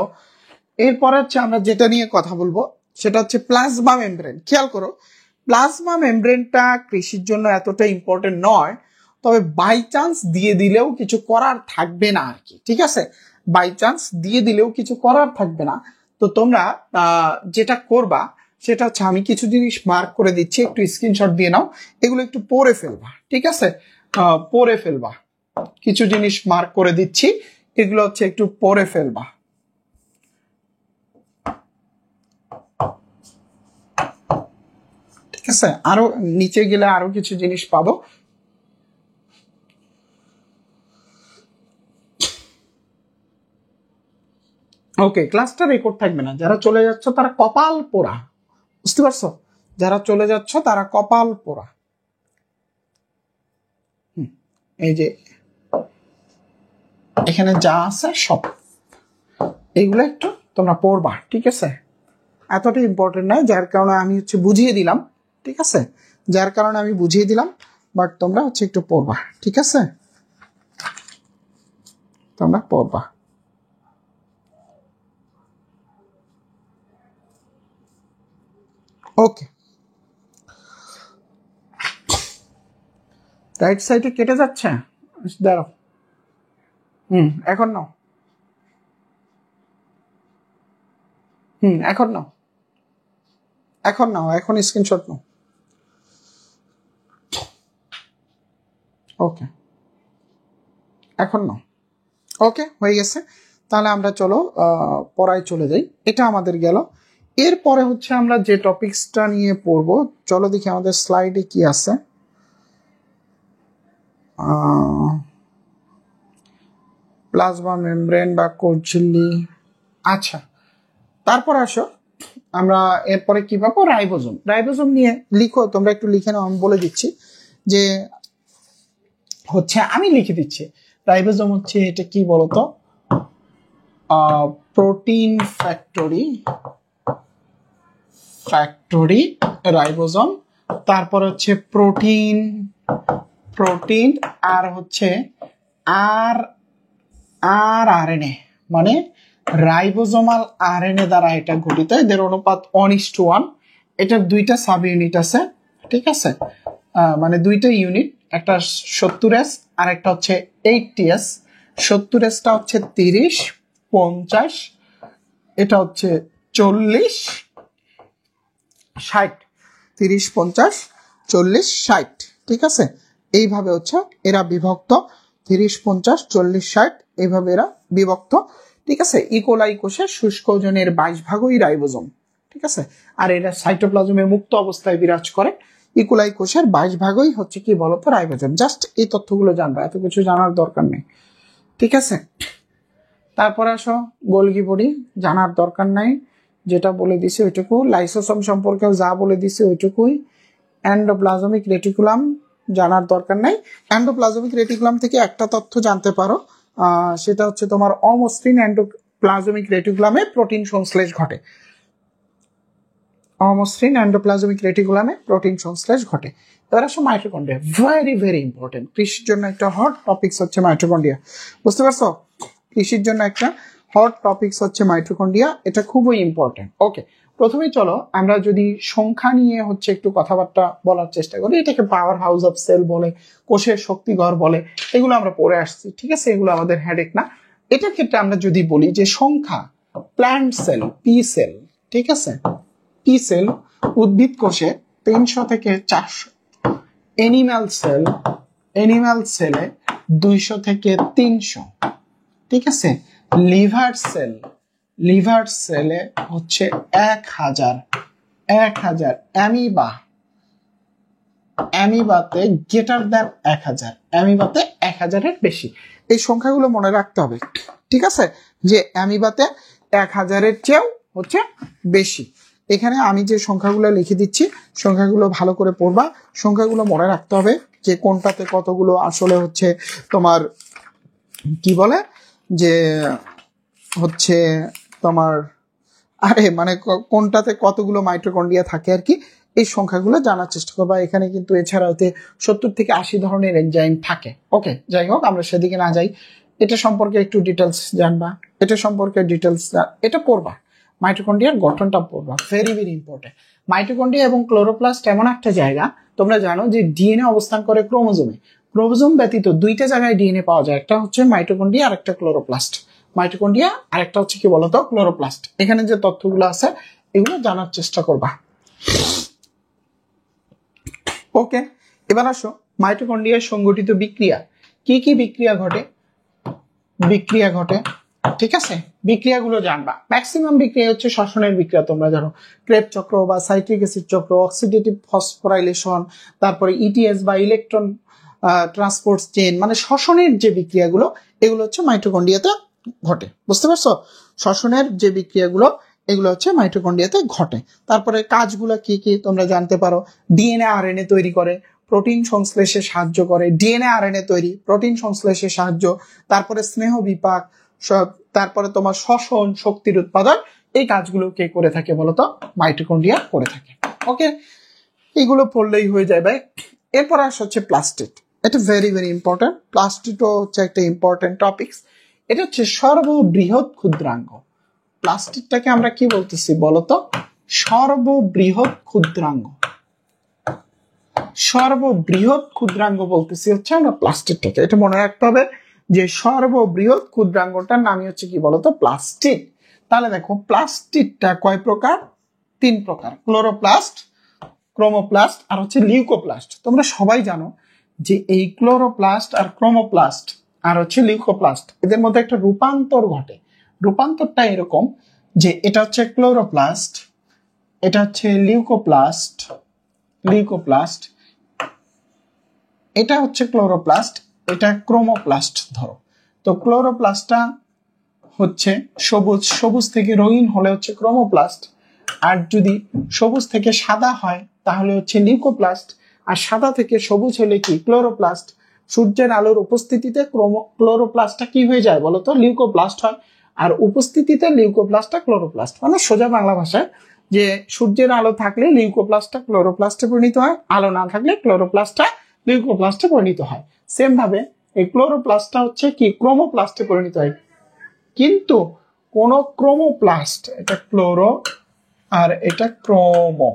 এরপরে হচ্ছে আমরা যেটা নিয়ে কথা বলবো সেটা হচ্ছে প্লাজমা মেমব্রেন। খেয়াল করো, প্লাজমা মেমব্রেনটা কৃষির জন্য এতটা ইম্পর্টেন্ট নয়, তবে বাই চান্স দিয়ে দিলেও কিছু করার থাকবে না আর কি। ঠিক আছে, বাই চান্স দিয়ে দিলেও কিছু করার থাকবে না। তো তোমরা যেটা করবা সেটা হচ্ছে, আমি কিছু জিনিস মার্ক করে দিচ্ছি, একটু স্ক্রিনশট দিয়ে নাও, এগুলো একটু পড়ে ফেলবা। ঠিক আছে, পড়ে ফেলবা। কিছু জিনিস মার্ক করে দিচ্ছি, এগুলো হচ্ছে একটু পড়ে ফেলবা। ঠিক আছে, আরো নিচে গেলে আরো কিছু জিনিস পাবো। ওকে, ক্লাসটা রেকর্ড থাকবে না, যারা চলে যাচ্ছ তারা কপাল পোড়া। বুঝতে পারছো? যারা চলে যাচ্ছ তারা কপাল পোড়া। এই যে এখানে যা আছে সব এইগুলো একটু তোমরা পড়বা। ঠিক আছে, এতটা ইম্পর্টেন্ট নয়, যার কারণে আমি হচ্ছে বুঝিয়ে দিলাম। ঠিক আছে, যার কারণে আমি বুঝিয়ে দিলাম, বাট তোমরা হচ্ছে একটু পড়বা। ঠিক আছে, তোমরা পড়বা। ওকে, রাইট সাইডে কেটে যাচ্ছে, দাঁড়াও। এখন নাও, এখন নাও, এখন স্ক্রিনশট নাও। ওকে, এখন নাও। ওকে, হয়ে গেছে। তাহলে আমরা চলো পড়ায় চলে যাই। এটা আমাদের গেল। এরপরে হচ্ছে আমরা যে টপিকসটা নিয়ে পড়বো, চলো দেখি আমাদের স্লাইডে কি আছে। প্লাজমা মেমব্রেন বা কোষ ঝিল্লি। আচ্ছা, তারপর আসো আমরা এরপরে কি পাবো, রাইবোজোম। রাইবোজোম নিয়ে লিখো, তোমরা একটু লিখে নাও, আমি বলে দিচ্ছি যে হচ্ছে, আমি লিখে দিচ্ছি। রাইবোজোম হচ্ছে এটা কি বলতো, প্রোটিন ফ্যাক্টরি রাইবোজোম। তারপর হচ্ছে প্রোটিন আর হচ্ছে আরএনএ, মানে রাইবোজোমাল আরএনএ দ্বারা এটা গঠিত। এদের অনুপাত 1:1। এটার দুইটা সাব ইউনিট আছে, ঠিক আছে, মানে দুইটা ইউনিট, একটা 70S আর একটা হচ্ছে 80S। 70Sটা হচ্ছে 30-50, এটা হচ্ছে 40-60, 30-50-40-60, ঠিক আছে। এইভাবে হচ্ছে এরা বিভক্ত, 30-50-40-60 এইভাবে এরা বিভক্ত, ঠিক আছে। ইকোলাই কোষের শুষ্ক ওজনের 22 রাইবোজোম, ঠিক আছে। আর এরা সাইটোপ্লাজমে মুক্ত অবস্থায় বিরাজ করে। ইকোলাই কোষের 22 হচ্ছে কি বলতো, রাইবোজোম। জাস্ট এই তথ্যগুলো জানবা, এত কিছু জানার দরকার নেই, ঠিক আছে। তারপর আসো গোলগি বডি, জানার দরকার নাই, যেটা বলে দিছে ওইটুকু। লাইসোসোম সম্পর্কেও যা বলে দিছে ওইটুকুই। এন্ডোপ্লাজমিক রেটিকুলাম জানার দরকার নাই। এন্ডোপ্লাজমিক রেটিকুলাম থেকে একটা তথ্য জানতে পারো, সেটা হচ্ছে তোমার অমসৃণ এন্ডোপ্লাজমিক রেটিকুলামে প্রোটিন সংশ্লেষ ঘটে। অমসৃণ এন্ডোপ্লাজমিক রেটিকুলামে প্রোটিন সংশ্লেষ ঘটে। এবার আসো মাইটোকন্ড্রিয়া, ভেরি ইম্পর্টেন্ট। কৃষির জন্য একটা হট টপিকস হচ্ছে মাইটোকন্ড্রিয়া, বুঝতে পারছো? কৃষির জন্য একটা হট টপিকস হচ্ছে মাইটোকন্ড্রিয়া, এটা খুবই ইম্পর্টেন্ট। ওকে, প্রথমে চলো আমরা যদি সংখ্যা নিয়ে হচ্ছে একটু কথাবার্তা বলার চেষ্টা করি। এটাকে পাওয়ার হাউস অফ সেল বলে, কোষের শক্তিঘর বলে, এগুলো আমরা পড়ে আসছি, ঠিক আছে, এগুলো আমাদের হেডেক না। এটার ক্ষেত্রে আমরা যদি বলি যে সংখ্যা, প্ল্যান্ট সেল, পি সেল, ঠিক আছে, পি সেল উদ্ভিদ কোষে 300 থেকে 400, এনিম্যাল সেলে 200 থেকে 300, ঠিক আছে। লিভার সেলে হচ্ছে 1000, অ্যামিবাতে গ্রেটার দ্যান 1000, অ্যামিবাতে 1000-এর বেশি। এই সংখ্যাগুলো মনে রাখতে হবে, ঠিক আছে, যে অ্যামিবাতে 1000-এর চেয়েও হচ্ছে বেশি। এখানে আমি যে সংখ্যাগুলো লিখে দিচ্ছি, সংখ্যাগুলো ভালো করে পড়বা, সংখ্যাগুলো মনে রাখতে হবে যে কোনটাতে কতগুলো আসলে হচ্ছে তোমার কি বলে যে হচ্ছে তোমার মানে কোনটাতে কতগুলো মাইটোকন্ড্রিয়া থাকে আর কি, এই সংখ্যাগুলো জানার চেষ্টা করবা। এখানে কিন্তু এছাড়া হতে 70 থেকে 80 ধরনের এনজাইম থাকে। ওকে, যাই হোক, আমরা সেদিকে না যাই। এটা সম্পর্কে একটু ডিটেলস জানবা, এটা সম্পর্কে ডিটেলস এটা পড়বা, মাইটোকন্ড্রিয়ার গঠনটা পড়বা, ভেরি ইম্পর্টেন্ট। মাইটোকন্ড্রিয়া এবং ক্লোরোপ্লাস্ট এমন একটা জায়গা, তোমরা জানো যে ডিএনএ অবস্থান করে ক্রোমোজোমে। ক্রোমোজোম ব্যতীত দুইটা জায়গায় ডিএনএ পাওয়া যায়, একটা হচ্ছে মাইটোকন্ড্রিয়া আর একটা ক্লোরোপ্লাস্ট। মাইটোকন্ড্রিয়া আর একটা হচ্ছে কি বলতো, ক্লোরোপ্লাস্ট। এখানে যে তথ্যগুলো আছে এগুলো জানার চেষ্টা করবা। ওকে, এবার আসো মাইটোকন্ড্রিয়ার সংগঠিত বিক্রিয়া, কি কি বিক্রিয়া ঘটে, ঠিক আছে, বিক্রিয়াগুলো জানবা। ম্যাক্সিমাম বিক্রিয়া হচ্ছে শ্বসনের বিক্রিয়া, তোমরা জানো, ক্রেব চক্র বা সাইট্রিক অ্যাসিড চক্র, অক্সিডেটিভ ফসফোরাইলেশন, তারপরে ইটিএস বা ইলেকট্রন ট্রান্সপোর্ট চেইন, মানে শ্বসনের যে বিক্রিয়াগুলো এগুলো হচ্ছে মাইটোকন্ড্রিয়াতে ঘটে, বুঝতে পারছো? শ্বসনের যে বিক্রিয়াগুলো এগুলো হচ্ছে মাইটোকন্ড্রিয়াতে ঘটে। তারপরে কাজগুলো কি কি তোমরা জানতে পারো, ডিএনএ আরএনএ তৈরি করে, প্রোটিন সংশ্লেষে সাহায্য করে, ডিএনএ আরএনএ তৈরি, প্রোটিন সংশ্লেষে সাহায্য, তারপরে স্নেহ বিপাক, তারপরে তোমার শ্বসন, শক্তির উৎপাদন, এই কাজগুলো কে করে থাকে বলতো, মাইটোকন্ড্রিয়া করে থাকে। ওকে, এইগুলো পড়লেই হয়ে যায় ভাই। এরপর আসা হচ্ছে প্লাস্টিড, এটা ভেরি ইম্পর্টেন্ট। প্লাস্টিডও হচ্ছে একটা ইম্পর্টেন্ট টপিকস। এটা হচ্ছে সর্ববৃহৎ ক্ষুদ্রাঙ্গ। প্লাস্টিডটাকে আমরা কি বলতেছি বলতো, সর্ববৃহৎ ক্ষুদ্রাঙ্গ বলতেছি হচ্ছে আমরা প্লাস্টিডটাকে। এটা মনে রাখতে হবে যে সর্ববৃহৎ ক্ষুদ্রাঙ্গটার নামই হচ্ছে কি বলতো প্লাস্টিড। তাহলে দেখো প্লাস্টিডটা কয় প্রকার? 3 প্রকার, ক্লোরোপ্লাস্ট, ক্রোমোপ্লাস্ট আর হচ্ছে লিউকোপ্লাস্ট। তোমরা সবাই জানো যে এই ক্লোরোপ্লাস্ট আর ক্রোমোপ্লাস্ট আর হচ্ছে লিউকোপ্লাস্ট এদের মধ্যে একটা রূপান্তর ঘটে। রূপান্তরটা এরকম যে এটা হচ্ছে ক্লোরোপ্লাস্ট, এটা হচ্ছে লিউকোপ্লাস্ট, এটা হচ্ছে ক্লোরোপ্লাস্ট, এটা ক্রোমোপ্লাস্ট। ধরো তো ক্লোরোপ্লাস্টটা হচ্ছে সবুজ, সবুজ থেকে রঙিন হলে হচ্ছে ক্রোমোপ্লাস্ট, আর যদি সবুজ থেকে সাদা হয় তাহলে হচ্ছে লিউকোপ্লাস্ট, আর সাদা থেকে সবুজ হলে কি ক্লোরোপ্লাস্ট। সূর্যের আলোর উপস্থিতিতে ক্লোরোপ্লাস্টটা কি হয়ে যায় বলতো লিউকোপ্লাস্ট হয়, আর উপস্থিতিতে লিউকোপ্লাস্টটা ক্লোরোপ্লাস্ট। মানে সোজা বাংলা ভাষায় যে সূর্যের আলো থাকলে লিউকোপ্লাস্টটা ক্লোরোপ্লাস্টে পরিণত হয়, আলো না থাকলে ক্লোরোপ্লাস্টটা লিউকোপ্লাস্টে পরিণত হয়। সেম ভাবে এই ক্লোরোপ্লাস্টটা হচ্ছে কি ক্রোমোপ্লাস্টে পরিণত হয়। কিন্তু কোন ক্রোমোপ্লাস্ট, এটা ক্লোরো আর এটা ক্রোমো,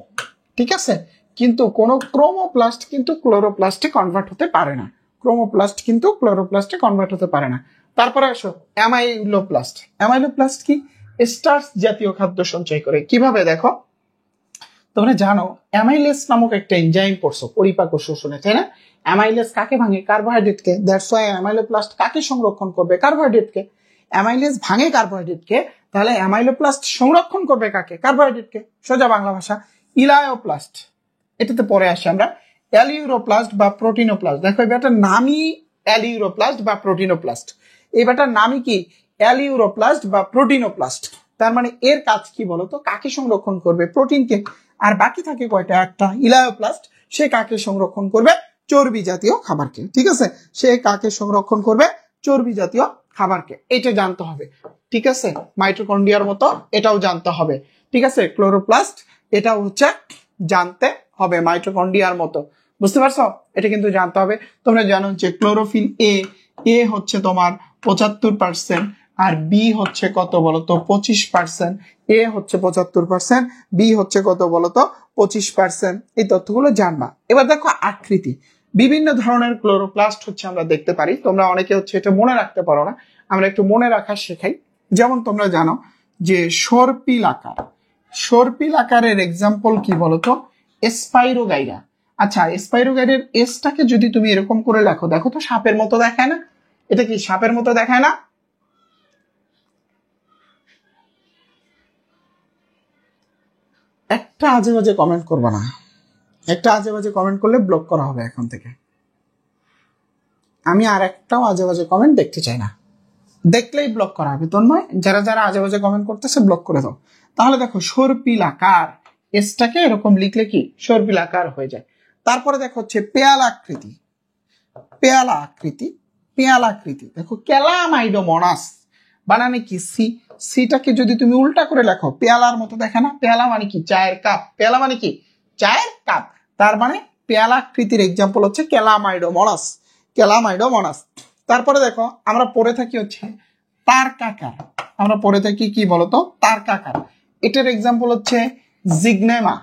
ঠিক আছে, কিন্তু কোন ক্রোমোপ্লাস্ট কিন্তু ক্লোরোপ্লাস্টে কনভার্ট হতে পারে না। ক্রোমোপ্লাস্ট কিন্তু ক্লোরোপ্লাস্টে কনভার্ট হতে পারে না। তারপরে আসো অ্যামাইলোপ্লাস্ট। অ্যামাইলোপ্লাস্ট কি? স্টার্চ জাতীয় খাদ্য সঞ্চয় করে। কিভাবে দেখো, তোমরা জানো অ্যামাইলেস নামক একটা এনজাইম পড়ছো পরিপাক ও শোষণে, তাই না? অ্যামাইলেস কাকে ভাঙে? কার্বোহাইড্রেটকে। দ্যাটস ওয়াই অ্যামাইলোপ্লাস্ট কাকে সংরক্ষণ করবে? কার্বোহাইড্রেটকে। অ্যামাইলেস ভাঙে কার্বোহাইড্রেটকে, তাহলে অ্যামাইলোপ্লাস্ট সংরক্ষণ করবে কাকে? কার্বোহাইড্রেটকে। সোজা বাংলা ভাষা। ইলায়োপ্লাস্ট, এটাতে পরে আসি আমরা। অ্যালিউরোপ্লাস্ট বা প্রোটিনোপ্লাস্ট। দেখো এটার নামই অ্যালিউরোপ্লাস্ট বা প্রোটিনোপ্লাস্ট। এটার নামই কি? অ্যালিউরোপ্লাস্ট বা প্রোটিনোপ্লাস্ট। তার মানে এর কাজ কি বলতো? কাকে সংরক্ষণ করবে? প্রোটিনকে। আর বাকি থাকে কয়টা? একটা। ইলায়োপ্লাস্ট সে কাকে সংরক্ষণ করবে? চর্বি জাতীয় খাবারকে। ঠিক আছে, সে কাকে সংরক্ষণ করবে? চর্বি জাতীয় খাবারকে। এটা জানতে হবে, ঠিক আছে। মাইটোকন্ড্রিয়ার মতো এটাও জানতে হবে, ঠিক আছে। ক্লোরোপ্লাস্ট এটাও হচ্ছে জানতে হবে মাইটোকন্ড্রিয়ার মতো, বুঝতে পারছো? এটা কিন্তু জানতে হবে। তোমরা জানো যে ক্লোরোফিল এ হচ্ছে তোমার 75%, আর বি হচ্ছে কত বলতো? 25%। এ হচ্ছে 75%, বি হচ্ছে কত বলতো? 25%। এই তথ্যগুলো জানবা। এবার দেখো আকৃতি। বিভিন্ন ধরনের ক্লোরোপ্লাস্ট হচ্ছে আমরা দেখতে পারি। তোমরা অনেকে হচ্ছে এটা মনে রাখতে পারো না, আমরা একটু মনে রাখা শেখাই। যেমন তোমরা জানো যে সর্পিল আকার, সর্পিল আকারের এক্সাম্পল কি বলতো? স্পাইরোগাইরা। আচ্ছা, স্পাইরোগাইরের এসটাকে যদি তুমি এরকম করে লেখো, দেখো তো সাপের মতো দেখায় না? এটা কি সাপের মতো দেখায় না? একটা আজে বাজে কমেন্ট করবা না, একটা আজে বাজে কমেন্ট করলে ব্লক করা হবে এখন থেকে। আমি আর একটাও আজে বাজে কমেন্ট দেখতে চাই না, দেখলেই ব্লক করা হবে। তন্ময়, যারা যারা আজে বাজে কমেন্ট করতেছে ব্লক করে দাও। তাহলে দেখো সর্পিল আকার, এসটাকে এরকম লিখলে কি সর্পিল আকার হয়ে যায়। তারপরে দেখো হচ্ছে পেয়ালা আকৃতি। পেয়ালা আকৃতি, পেয়ালা আকৃতি দেখো ক্যালামাইডোমোনাস, বানানে কি? সি। সিটাকে যদি তুমি উল্টা করে লেখো পেয়ালার মতো দেখে না? পেয়ালা মানে কি? চায়ের কাপ। পেয়ালা মানে কি? চায়ের কাপ। তার মানে পেয়ালা আকৃতির এক্সাম্পল হচ্ছে ক্যালামাইডোমোনাস, ক্যালামাইডোমোনাস। তারপরে দেখো আমরা পড়ে থাকি হচ্ছে তারকাকার। আমরা পড়ে থাকি কি বলতো? তারকাকার। এটার এক্সাম্পল হচ্ছে জিগনেমা,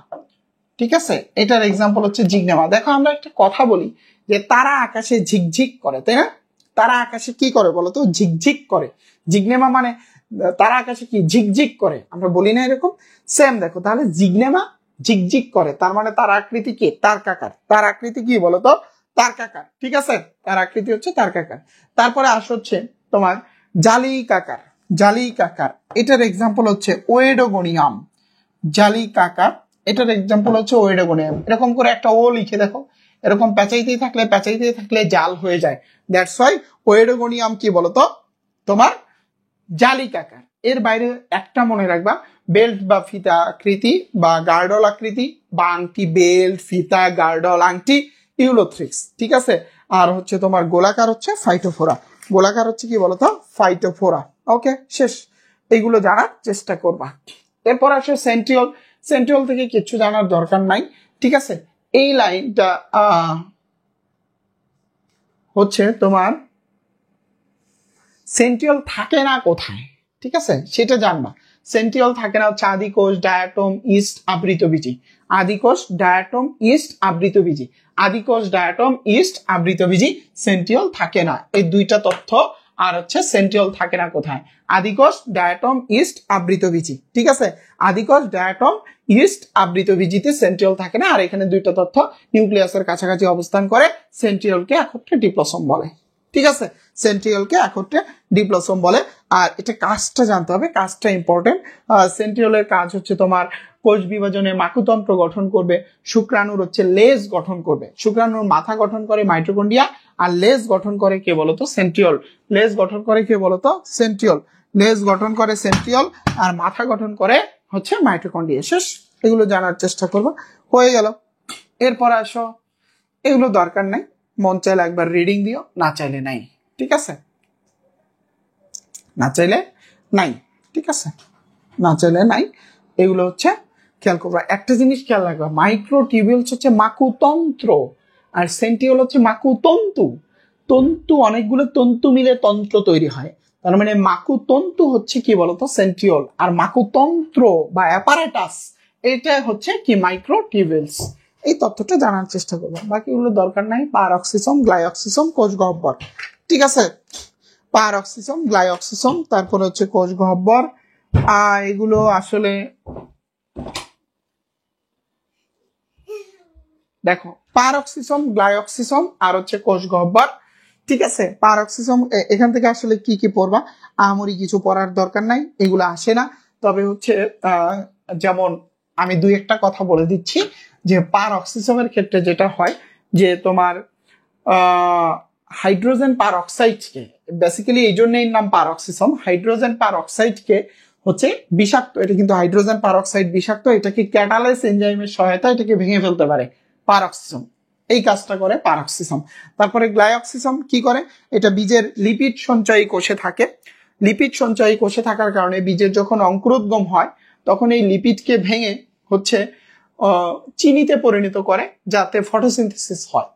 ঠিক আছে। এটার এক্সাম্পল হচ্ছে জিগনেমা। দেখো আমরা একটা কথা বলি যে তারা আকাশে ঝিকঝিক করে, তাই না? তারা আকাশে কি করে বলতো? ঝিকঝিক করে। জিগনেমা মানে তারা আকাশে কি ঝিকঝিক করে, আমরা বলি না এরকম? সেম দেখো, তাহলে জিগনেমা ঝিকঝিক করে, তার মানে তার আকৃতি কি? তারকাকার। তার আকৃতি কি বলতো? তারকাকার, ঠিক আছে। তার আকৃতি হচ্ছে তারকাকার। তারপরে হচ্ছে তোমার জালিকাকার। জালিকাকার এটার এক্সাম্পল হচ্ছে ওয়েডোগোনিয়াম। জালিকাকার এটার এক্সাম্পল হচ্ছে ওয়েডোগোনিয়াম। এরকম করে একটা ও লিখে দেখো, এরকম পেঁচাইতেই থাকলে জাল হয়ে যায়। দ্যাটস ওয়াই ওয়েডোগোনিয়াম কি বলতো? তোমার জালিকাকার। এর বাইরে একটা মনে রাখবা, বেল্ট বা ফিতা আকৃতি বা গার্ডল আকৃতি বা আংটি, বেল্ট, ফিতা, গার্ডল, আংটি, ইউলোথ্রিক্স, ঠিক আছে। আর হচ্ছে তোমার গোলাকার হচ্ছে ফাইটোফোরা। গোলাকার হচ্ছে কি বলতো? ফাইটোফোরা। ওকে, শেষ। এইগুলো জানার চেষ্টা করবা। এরপর আসে সেন্ট্রিওল। সেন্ট্রিওল থেকে কিছু জানার দরকার নাই, ঠিক আছে। এই লাইনটা হচ্ছে তোমার সেন্ট্রিওল থাকে না কোথায়, ঠিক আছে, সেটা জানবা। সেন্ট্রিওল থাকে না হচ্ছে আদিকোষ, ডায়াটম, ইস্ট, আবৃতবীজী। আদিকোষ, ডায়াটম, ইস্ট, আবৃতবীজী। আদিকোষ ডায়াটম ইস্ট আবৃতবীজী সেন্ট্রিওল থাকে না। এই দুইটা তথ্য আর হচ্ছে সেন্ট্রিওল থাকে না কোথায়? আদিকোষ ডায়াটম ইস্ট আবৃতবীজী, ঠিক আছে? আদিকোষ ডায়াটম ইস্ট আবৃতবীজিতে সেন্ট্রিওল থাকে না। আর এখানে দুইটা তথ্য, নিউক্লিয়াসের কাছাকাছি অবস্থান করে, সেন্ট্রিওলকে একত্রে ডিপ্লোসোম বলে, ঠিক আছে? সেন্ট্রিওলকে একত্রে ডিপ্লোসোম বলে। আর এটা কাজটা জানতে হবে, কাজটা ইম্পর্টেন্ট। সেন্ট্রিওলের কাজ হচ্ছে তোমার কোষ বিভাজনে মাকুতন্ত্র গঠন করবে, শুক্রাণুর হচ্ছে লেজ গঠন করবে, শুক্রাণুর মাথা গঠন করে মাইটোকন্ড্রিয়া, আর লেজ গঠন করে কে বলতো? সেন্ট্রিওল। লেজ গঠন করে কে বলতো? সেন্ট্রিওল। লেজ গঠন করে সেন্ট্রিওল, আর মাথা গঠন করে হচ্ছে মাইটোকন্ড্রিয়া। শেষ, এগুলো জানার চেষ্টা করবো। হয়ে গেল। এরপর আসো, এগুলো দরকার নাই, মন চাইলে একবার রিডিং দিও, না চাইলে নাই, ঠিক আছে? না চাইলে নাই, ঠিক আছে? না চাইলে নাই। এগুলো হচ্ছে খেয়াল করবা। একটা জিনিস খেয়াল রাখবা, মাইক্রোটিউবিউলস হচ্ছে মাকুতন্ত্র, আর সেন্ট্রিওল হচ্ছে মাকুতন্তু। তন্তু, অনেকগুলো তন্তু মিলে তন্ত্র তৈরি হয়। তার মানে মাকুতন্তু হচ্ছে কি বলতো? সেন্ট্রিওল। আর মাকুতন্ত্র বা অ্যাপারেটাস, এটা হচ্ছে কি? মাইক্রোটিউবিউলস। এই তথ্যটা জানার চেষ্টা করবো, বাকিগুলো দরকার নাই। পারঅক্সিসোম, গ্লাইঅক্সিসোম, কোষ গহ্বর, ঠিক আছে? পারঅক্সিসোম, গ্লাইঅক্সিসোম, তারপরে হচ্ছে কোষ গহ্বর। এগুলো আসলে দেখো, পারঅক্সিসোম, গ্লাইঅক্সিসোম আর হচ্ছে কোষ গহ্বর, ঠিক আছে? পারঅক্সিসোম, এখান থেকে আসলে কি কি পড়বা? আমরি কিছু পড়ার দরকার নাই, এগুলো আসে না। তবে হচ্ছে যেমন আমি দুই একটা কথা বলে দিচ্ছি, যে পারঅক্সিসোমের ক্ষেত্রে যেটা হয়, যে তোমার হাইড্রোজেন পারঅক্সাইডকে, বেসিক্যালি এই জন্যই নাম পারঅক্সিসোম, হাইড্রোজেন পারঅক্সাইডকে হচ্ছে বিষাক্ত, এটা কিন্তু হাইড্রোজেন পারঅক্সাইড বিষাক্ত, এটাকে ক্যাটালাইস এনজাইমের সহায়তা এটাকে ভেঙে ফেলতে পারে পারঅক্সিসোম। এই কাজটা করে পারঅক্সিসোম। তারপরে গ্লাইঅক্সিসোম কি করে? এটা বীজের লিপিড সঞ্চয়ী কোষে থাকে। লিপিড সঞ্চয়ী কোষে থাকার কারণে বীজের যখন অঙ্কুরোদ্গম হয়, তখন এই লিপিডকে ভেঙে হচ্ছে চিনিতে পরিণত করে, যাতে ফটোসিনথেসিস হয়।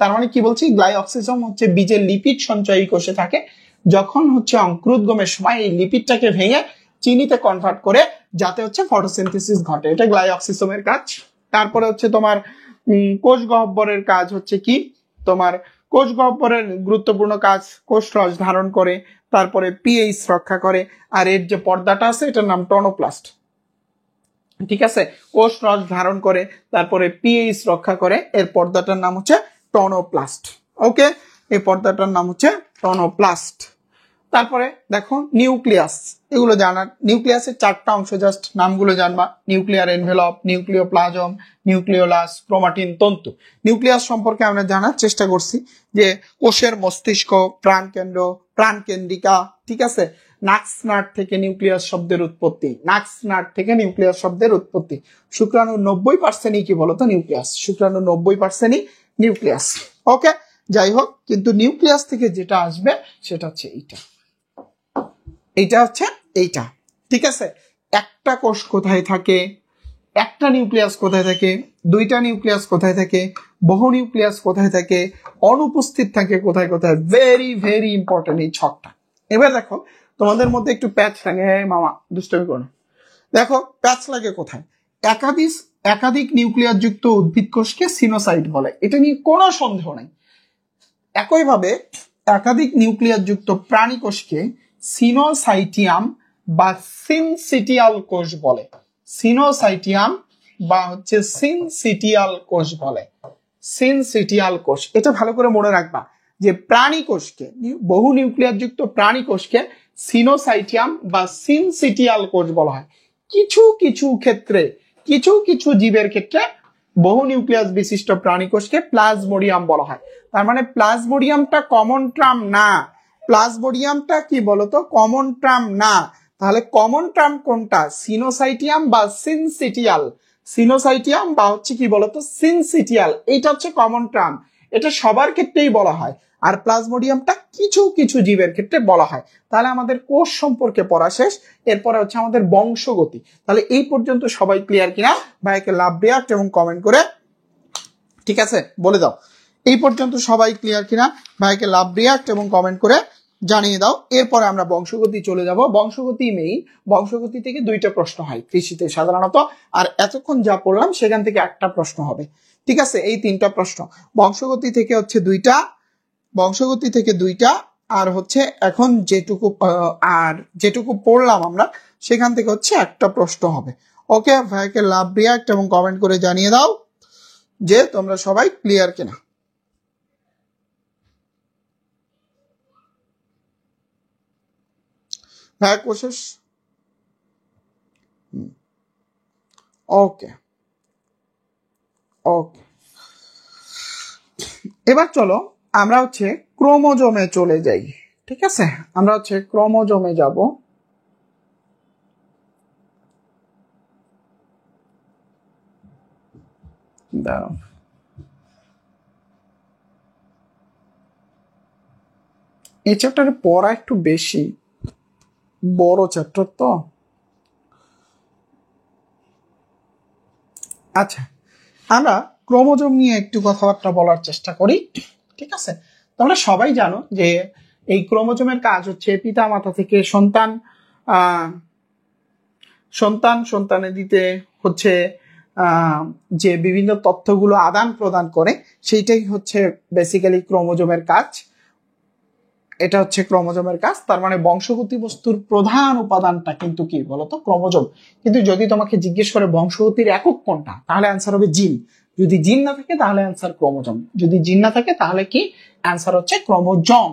তার মানে কি বলছি? গ্লাইঅক্সিসোম হচ্ছে বীজের লিপিড সঞ্চয়ী কোষে থাকে, যখন হচ্ছে অঙ্কুরোদ্গমের সময় এই লিপিডটাকে ভেঙে চিনিতে কনভার্ট করে, যাতে হচ্ছে ফটোসিনথেসিস ঘটে। এটা গ্লাইঅক্সিসোমের কাজ। তারপরে হচ্ছে তোমার কোষ গহ্বরের কাজ হচ্ছে কি? তোমার কোষ গহ্বরের গুরুত্বপূর্ণ কাজ, কোষ রস ধারণ করে, তারপরে পিএইচ রক্ষা করে, আর এর যে পর্দাটা আছে এটার নাম টনোপ্লাস্ট, ঠিক আছে? কোষ রস ধারণ করে, তারপরে পিএইচ রক্ষা করে, এর পর্দাটার নাম হচ্ছে টনোপ্লাস্ট। ওকে, এই পর্দাটার নাম হচ্ছে টনোপ্লাস্ট। তারপরে দেখো নিউক্লিয়াস, এগুলো জানার। নিউক্লিয়াসের চারটা অংশ, জাস্ট নামগুলো জানবা। Nuclear envelope, nucleoplasm, nucleolus, chromatin, তন্তু। নিউক্লিয়াস সম্পর্কে আমরা জানার চেষ্টা করছি, যে কোষের মস্তিষ্ক, প্রাণকেন্দ্র, প্রাণকেন্দ্রিকা, ঠিক আছে? নাক্স নাট থেকে নিউক্লিয়াস শব্দের উৎপত্তি, নাক্স নাট থেকে নিউক্লিয়াস শব্দের উৎপত্তি। শুক্রাণুর 90%ই কি বলতো? নিউক্লিয়াস। শুক্রাণুর 90%ই নিউক্লিয়াস। ওকে, যাই হোক, কিন্তু নিউক্লিয়াস থেকে যেটা আসবে সেটা হচ্ছে এইটা, এইটা হচ্ছে এইটা, ঠিক আছে? একটা কোষ কোথায় থাকে, একটা নিউক্লিয়াস কোথায় থাকে, দুইটা নিউক্লিয়াস কোথায় থাকে, বহু নিউক্লিয়াস কোথায় থাকে, অনুপস্থিত থাকে কোথায় কোথায়, ভেরি ভেরি ইম্পর্টেন্ট এই ছকটা। এবার দেখো, তোমাদের মধ্যে একটু প্যাচ লাগে, মামা দুষ্টমি করো। দেখো, প্যাচ লাগে কোথায়? একাধিক নিউক্লিয়াস যুক্ত উদ্ভিদ কোষকে সিনোসাইট বলে, এটা নিয়ে কোনো সন্দেহ নাই। একইভাবে একাধিক নিউক্লিয়াস যুক্ত প্রাণী কোষকে সিনোসাইটিয়াম বা সিনসিটিয়াল কোষ বলে। সিনোসাইটিয়াম বা হচ্ছে সিনসিটিয়াল কোষ বলে। সিনসিটিয়াল কোষ, এটা ভালো করে মনে রাখবা, যে প্রাণী কোষকে, বহু নিউক্লিয়াস যুক্ত প্রাণী কোষকে সিনোসাইটিয়াম বা সিনসিটিয়াল কোষ বলা হয়। কিছু কিছু ক্ষেত্রে, কিছু কিছু জীবের ক্ষেত্রে বহু নিউক্লিয়াস বিশিষ্ট প্রাণী কোষকে প্লাজমোডিয়াম বলা হয়। তার মানে প্লাজমোডিয়ামটা কমন টার্ম না। প্লাজমোডিয়ামটা কি বলতো? কমন টার্ম না। তাহলে কমন টার্ম কোনটা? সিনোসাইটিয়াম বা সিনসিটিয়াল। সিনোসাইটিয়াম বা হচ্ছে কি বলতো? সিনসিটিয়াল, এইটা হচ্ছে কমন টার্ম, এটা সবার ক্ষেত্রেই বলা হয়। আর প্লাজমোডিয়ামটা কিছু কিছু জীবের ক্ষেত্রে বলা হয়। তাহলে আমাদের কোষ সম্পর্কে পড়া শেষ। এরপরে হচ্ছে আমাদের বংশগতি। তাহলে এই পর্যন্ত সবাই ক্লিয়ার কিনা? ভাইকে লাভ রিয়াক্ট এবং কমেন্ট করে ঠিক আছে বলে দাও। এই পর্যন্ত সবাই ক্লিয়ার কিনা? ভাইকে লাভ রিয়াক্ট এবং কমেন্ট করে জানিয়ে দাও। এরপরে আমরা বংশগতি চলে যাব। বংশগতি মেইন, বংশগতি থেকে 2টা প্রশ্ন হয় কৃষিতে সাধারণত, আর এতক্ষণ যা পড়লাম সেখান থেকে একটা প্রশ্ন হবে। ঠিক আছে, এই 3টা প্রশ্ন বংশগতি থেকে হচ্ছে 2টা, বংশগতি থেকে 2টা, আর হচ্ছে এখন যেটুকু পড়লাম আমরা সেখান থেকে হচ্ছে একটা প্রশ্ন হবে। ওকে, ভাইকে লাভ রিয়াক্ট এবং কমেন্ট করে জানিয়ে দাও যে তোমরা সবাই ক্লিয়ার কিনা। ভাই কোশেষ, ওকে ওকে। এবার চলো আমরা হচ্ছে ক্রোমোজোমে চলে যাই। ঠিক আছে, আমরা হচ্ছে ক্রোমোজোমে যাব। দাঁড়াও, এই চ্যাপ্টারে পড়া একটু বেশি, বড় চ্যাপ্টার তো। আচ্ছা, আমরা ক্রোমোজোম নিয়ে একটু কথাবার্তা বলার চেষ্টা করি। ঠিক আছে, তোমরা সবাই জানো যে এই ক্রোমোজোমের কাজ হচ্ছে পিতা মাতা থেকে সন্তানে দিতে হচ্ছে যে বিভিন্ন তথ্যগুলো আদান প্রদান করে, সেইটাই হচ্ছে বেসিক্যালি ক্রোমোজোমের কাজ। এটা হচ্ছে ক্রোমোজোমের কাজ। তার মানে বংশগতি বস্তুর প্রধান উপাদানটা কিন্তু কি বলতো, ক্রোমোজোম। কিন্তু যদি তোমাকে জিজ্ঞেস করে বংশগতির একক কোনটা, তাহলে অ্যান্সার হবে জিন। যদি জিন না থাকে তাহলে অ্যান্সার ক্রোমোজোম, যদি জিন না থাকে তাহলে কি অ্যান্সার হচ্ছে ক্রোমোজোম।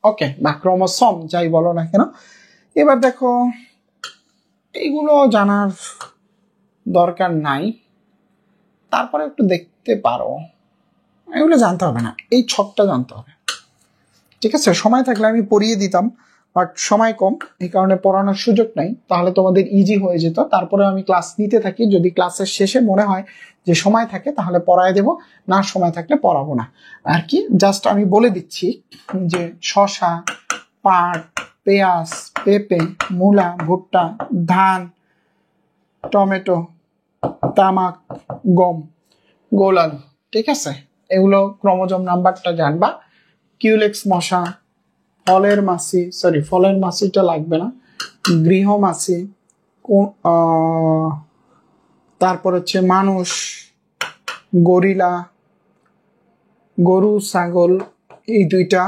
ওকে, বা ক্রোমোসোম, যাই বলো না কেন। এবার দেখো, এইগুলো জানার দরকার নাই, তারপরে একটু দেখতে পারো, এগুলো জানতে হবে না, এই ছকটা জানতে হবে। ঠিক আছে, সময় থাকলে আমি পড়িয়ে দিতাম, বাট সময় কম, এই কারণে পড়ানোর সুযোগ নাই, তাহলে তোমাদের ইজি হয়ে যেত। তারপরে আমি ক্লাস নিতে থাকি, যদি ক্লাসের শেষে মনে হয় যে সময় থাকে তাহলে পড়ায় দেব, না সময় থাকলে পড়াবো না আর কি। জাস্ট আমি বলে দিচ্ছি যে শসা, পাট, পেঁয়াজ, পেঁপে, মূলা, ভুট্টা, ধান, টমেটো, তামাক, গম, গোল আলু। ঠিক আছে, এগুলো ক্রোমোজোম নাম্বারটা জানবা। কিউলেক্স মশা, ফলের মাছিটা লাগবে না, গৃহমাছি, তারপর হচ্ছে মানুষ, গরিলা, গরু, ছাগল, এই 2টা,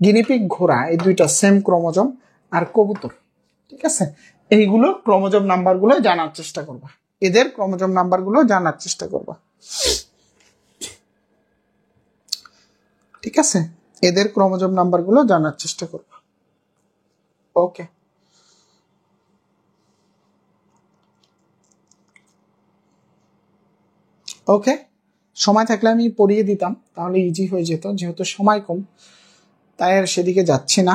গিনিপিগ, ঘোড়া, এই 2টা সেম ক্রোমোজোম, আর কবুতর। ঠিক আছে, এইগুলো ক্রোমোজোম নাম্বারগুলো জানার চেষ্টা করবা, এদের ক্রোমোজোম নাম্বারগুলো জানার চেষ্টা করবা। ঠিক আছে, এদের ক্রোমোজোম নাম্বারগুলো জানার চেষ্টা করব। ওকে, ওকে, সময় থাকলে আমি পড়িয়ে দিতাম, তাহলে ইজি হয়ে যেত, যেহেতু সময় কম তাই আর সেদিকে যাচ্ছি না।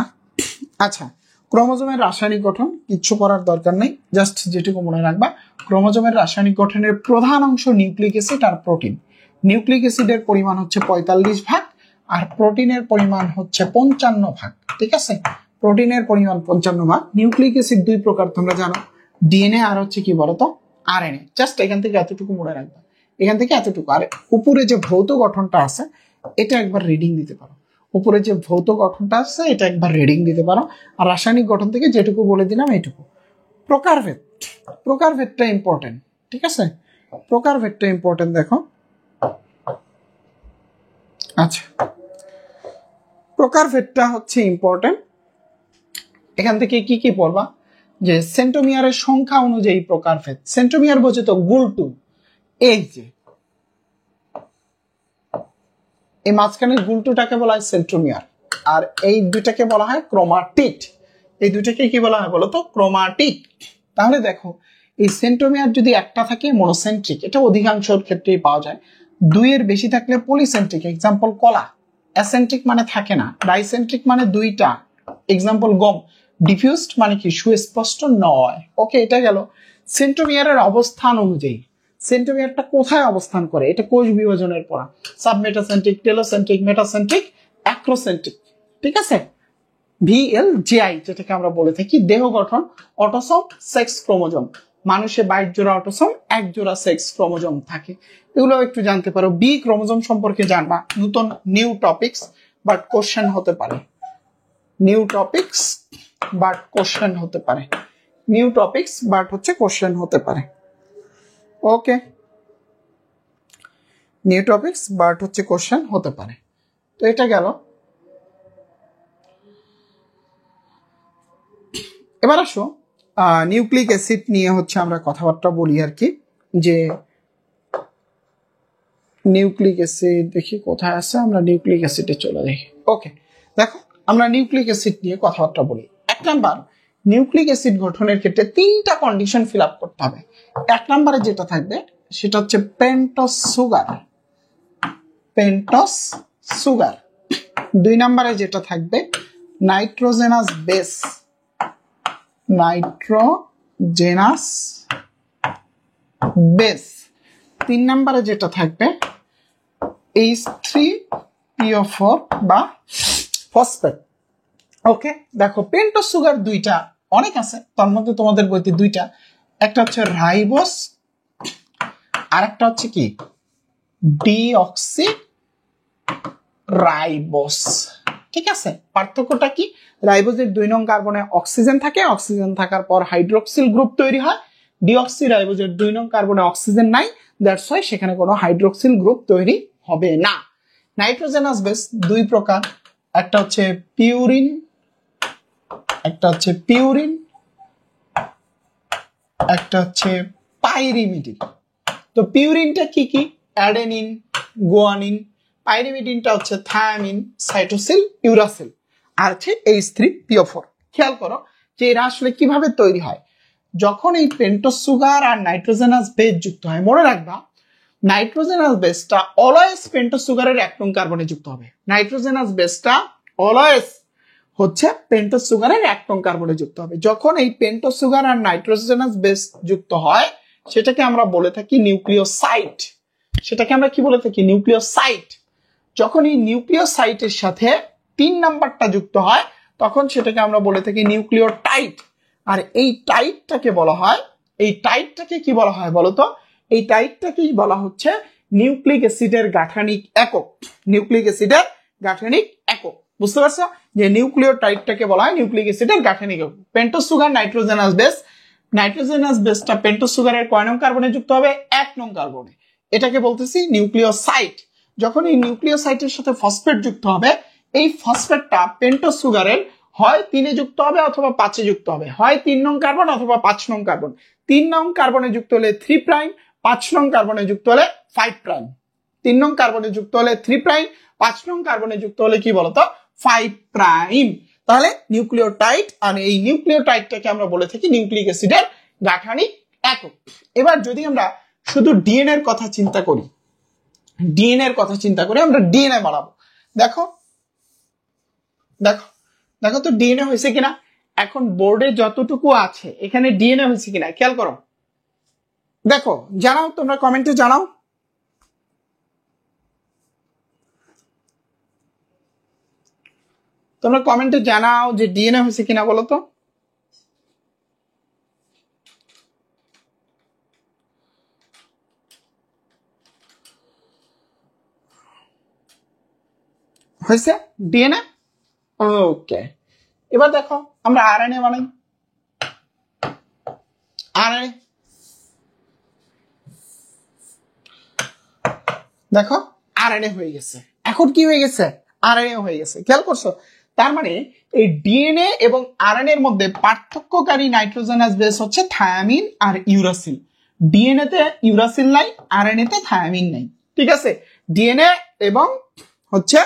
আচ্ছা, ক্রোমোজোমের রাসায়নিক গঠন কিচ্ছু পড়ার দরকার নেই, জাস্ট যেটুকু মনে রাখবা, ক্রোমোজোমের রাসায়নিক গঠনের প্রধান অংশ নিউক্লিক অ্যাসিড আর প্রোটিন। নিউক্লিক অ্যাসিডের পরিমাণ হচ্ছে 45 ভাগ, আর প্রোটিনের পরিমাণ হচ্ছে 55 ভাগ। ঠিক আছে, প্রোটিনের পরিমাণ 55 ভাগ। নিউক্লিক অ্যাসিড 2 প্রকার তোমরা জানো, ডিএনএ আর হচ্ছে কি বলতো, আরএনএ। জাস্ট এখান থেকে এতটুকু মনে রাখবা, এখান থেকে এতটুকু। আর উপরে যে ভৌত গঠনটা আছে এটা একবার রিডিং দিতে পারো, উপরে যে ভৌত গঠনটা আছে এটা একবার রিডিং দিতে পারো। আর রাসায়নিক গঠন থেকে যেটুকু বলে দিলাম এইটুকু। প্রকারভেদটা ইম্পর্টেন্ট। ঠিক আছে, প্রকারভেদটা ইম্পর্টেন্ট, দেখো। আচ্ছা, প্রকারভেদটা হচ্ছে ইম্পর্টেন্ট। এখান থেকে কি কি পড়বা, যে সেন্ট্রোমিয়ারের সংখ্যা অনুযায়ী প্রকারভেদ। সেন্ট্রোমিয়ার বোঝে তো গুলটু, এই যে এই মাঝখানের গুলটুটাকে বলা হয় সেন্ট্রোমিয়ার, আর এই 2টাকে বলা হয় ক্রোমাটিড। এই 2টাকে কি বলা হয় বলতো, ক্রোমাটিড। তাহলে দেখো, এই সেন্ট্রোমিয়ার যদি একটা থাকে মনোসেন্ট্রিক, এটা অধিকাংশের ক্ষেত্রেই পাওয়া যায়। 2 এর বেশি থাকলে পলিসেন্ট্রিক, এক্সাম্পল কলা। অ্যাসেন্ট্রিক মানে থাকে না, ডাইসেন্ট্রিক মানে 2টা, এক্সাম্পল গম। ডিফিউজড মানে কি, সুস্পষ্ট নয়। ওকে, এটা গেল সেন্ট্রোমিয়ারের অবস্থান অনুযায়ী। সেন্ট্রোমিয়ারটা কোথায় অবস্থান করে, এটা কোষ বিভাজনের পড়া। Submetacentric, telocentric, metacentric, acrocentric. ঠিক আছে, VLGI যেটাকে আমরা বলে থাকি। দেহ গঠন, অটোসোম, সেক্স ক্রোমোজোম। মানুষে 22 জোড়া অটোসোম, 1 জোড়া সেক্স ক্রোমোজোম থাকে। এগুলো একটু জানতে পারো। বি ক্রোমোজোম সম্পর্কে জানবা, নতুন নিউ টপিকস বাট কোশ্চেন হতে পারে। নিউ টপিকস বাট কোশ্চেন হতে পারে। নিউ টপিকস বাট হচ্ছে কোশ্চেন হতে পারে। ওকে, নিউ টপিকস বাট হচ্ছে কোশ্চেন হতে পারে। তো এটা গেল। এবার আসো নিউক্লিক অ্যাসিড নিয়ে হচ্ছে আমরা কথাবার্তা বলি আর কি, যে নিউক্লিক অ্যাসিড দেখি কোথায় আছে, আমরা নিউক্লিক অ্যাসিডে চলে যাই। ওকে, দেখো আমরা নিউক্লিক অ্যাসিড নিয়ে কথাবার্তা বলি। 1 নাম্বার, নিউক্লিক অ্যাসিড গঠনের ক্ষেত্রে 3টা কন্ডিশন ফিল আপ করতে হবে। 1 নম্বরে যেটা থাকবে সেটা হচ্ছে পেন্টোজ সুগার, পেন্টোজ সুগার। 2 নম্বরে যেটা থাকবে নাইট্রোজেনাস বেস, নাইট্রোজেনাস বেস। 3 নম্বরে যেটা থাকবে H3PO4 বা ফসফেট। ওকে, দেখো পেন্টোজ সুগার 2টা, অনেক আছে, তার মধ্যে তোমাদের বইতে 2টা, একটা হচ্ছে রাইবোস আর একটা হচ্ছে কি ডিঅক্সি রাইবোস। ঠিক আছে, পার্থক্যটা কি? রাইবোজের 2 নং কার্বনে অক্সিজেন থাকে, অক্সিজেন থাকার পর হাইড্রোক্সিল গ্রুপ তৈরি হয়। ডিঅক্সি রাইবোজের 2 নং কার্বনে অক্সিজেন নাই, দ্যাটস ওয়াই সেখানে কোনো হাইড্রোক্সিল গ্রুপ তৈরি হবে না। নাইট্রোজেনাস বেস 2 প্রকার, একটা হচ্ছে পিউরিন, একটা হচ্ছে পিউরিন, একটা হচ্ছে পাইরিমিডিন। তো পিউরিনটা কি কি? Adenine, guanine. পাইরিমিডিনটা হচ্ছে থায়ামিন, সাইটোসিল, ইউরাসিল। আর হচ্ছে H3PO4। খেয়াল করো যে এরা আসলে কিভাবে তৈরি হয়। যখন এই পেন্টোজ সুগার আর নাইট্রোজেনাস বেস যুক্ত হয়, মনে রাখবা নাইট্রোজেনাস বেসটা অলওয়েজ পেন্টোজ সুগারের 1 নং কার্বনে যুক্ত হবে। নাইট্রোজেনাস বেসটা অলওয়েজ হচ্ছে পেন্টোজ সুগারের 1 নং কার্বনে যুক্ত হবে। যখন এই পেন্টোজ সুগার আর নাইট্রোজেনাস বেস যুক্ত হয় সেটাকে আমরা বলে থাকি নিউক্লিওসাইড। সেটাকে আমরা কি বলে থাকি? নিউক্লিওসাইড। যখন এই নিউক্লিওসাইটের সাথে 3 নাম্বারটা যুক্ত হয় তখন সেটাকে আমরা বলে থাকি নিউক্লিওটাইড। আর এই টাইডটাকে বলা হয়, এই টাইডটাকে কি বলা হয় বলতো? এই টাইডটাকেই বলা হচ্ছে নিউক্লিক অ্যাসিডের গাঠনিক একক। নিউক্লিক অ্যাসিডের গাঠনিক একক, বুঝতে পারছো? যে নিউক্লিওটাইডটাকে বলা হয় নিউক্লিক অ্যাসিডের গাঠনিক একক। Pentose sugar, nitrogenous base, nitrogenous বেসটা পেন্টোজ সুগারের কয় নং কার্বনে যুক্ত হবে? 1 নং কার্বনে। এটাকে বলতেছি নিউক্লিওসাইড। যখন এই নিউক্লিওসাইটের সাথে ফসফেট যুক্ত হবে, এই ফসফেটটা পেন্টোজ সুগারের হয় 3-এ যুক্ত হবে অথবা 5-এ যুক্ত হবে, হয় 3 নং কার্বন অথবা 5 নং কার্বন। 3 নং কার্বনে যুক্ত হলে 3 প্রাইম, 5 নং কার্বনে যুক্ত হলে 5 প্রাইম। 3 নং কার্বনে যুক্ত হলে 3 প্রাইম, 5 নং কার্বনে যুক্ত হলে কি বলতো? 5 প্রাইম। তাহলে নিউক্লিওটাইড, আর এই নিউক্লিওটাইডটাকে আমরা বলে থাকি নিউক্লিক অ্যাসিডের গাঠনিক একক। এবার যদি আমরা শুধু ডিএনএ এর কথা চিন্তা করি, ডিএনএ এর কথা চিন্তা করে আমরা ডিএনএ বানাবো। দেখো দেখো দেখো তো ডিএনএ হয়েছে কিনা। এখন বোর্ডে যতটুকু আছে এখানে ডিএনএ হয়েছে কিনা খেয়াল করো। দেখো, জানাও, তোমরা কমেন্টে জানাও। তোমরা কমেন্টে জানাও যে ডিএনএ হয়েছে কিনা, বলো তো। হয়েছে ডিএনএ? ওকে, এবার দেখো আমরা আরএনএ বানাই। আরএনএ দেখো আরএনএ হয়ে গেছে। এখন কি হয়ে গেছে? আরএনএ হয়ে গেছে। খেয়াল করছো? তার মানে এই ডিএনএ এবং আরএনএ এর মধ্যে পার্থক্যকারী নাইট্রোজেনাস বেস হচ্ছে থায়ামিন আর ইউরাসিল। ডিএনএ তে ইউরাসিল নাই, আরএনএ তে থায়ামিন নাই। ঠিক আছে, ডিএনএ এবং হচ্ছে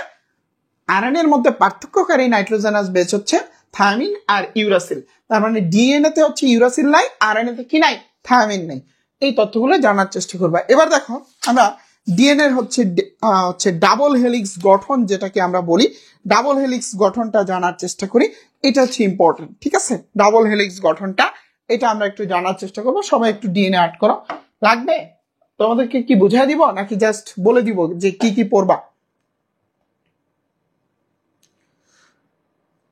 আরএনএ এর মধ্যে পার্থক্যকারী নাইট্রোজেনাস বেস হচ্ছে থায়ামিন আর ইউরাসিল। তার মানে ডিএনএ তে হচ্ছে ইউরাসিল নাই, আরএনএ তে কি নাই? থায়ামিন নাই। এই তথ্যগুলো জানার চেষ্টা করবা। এবার দেখো আমরা ডিএনএ হচ্ছে ডাবল হেলিক্স গঠন, যেটাকে আমরা বলি ডাবল হেলিক্স গঠনটা জানার চেষ্টা করি। এটা হচ্ছে ইম্পর্টেন্ট। ঠিক আছে, ডাবল হেলিক্স গঠনটা এটা আমরা একটু জানার চেষ্টা করবো। সবাই একটু ডিএনএ অ্যাড করো। লাগবে? তোমাদেরকে কি বুঝাই দিব নাকি জাস্ট বলে দিব যে কি কি পড়বা?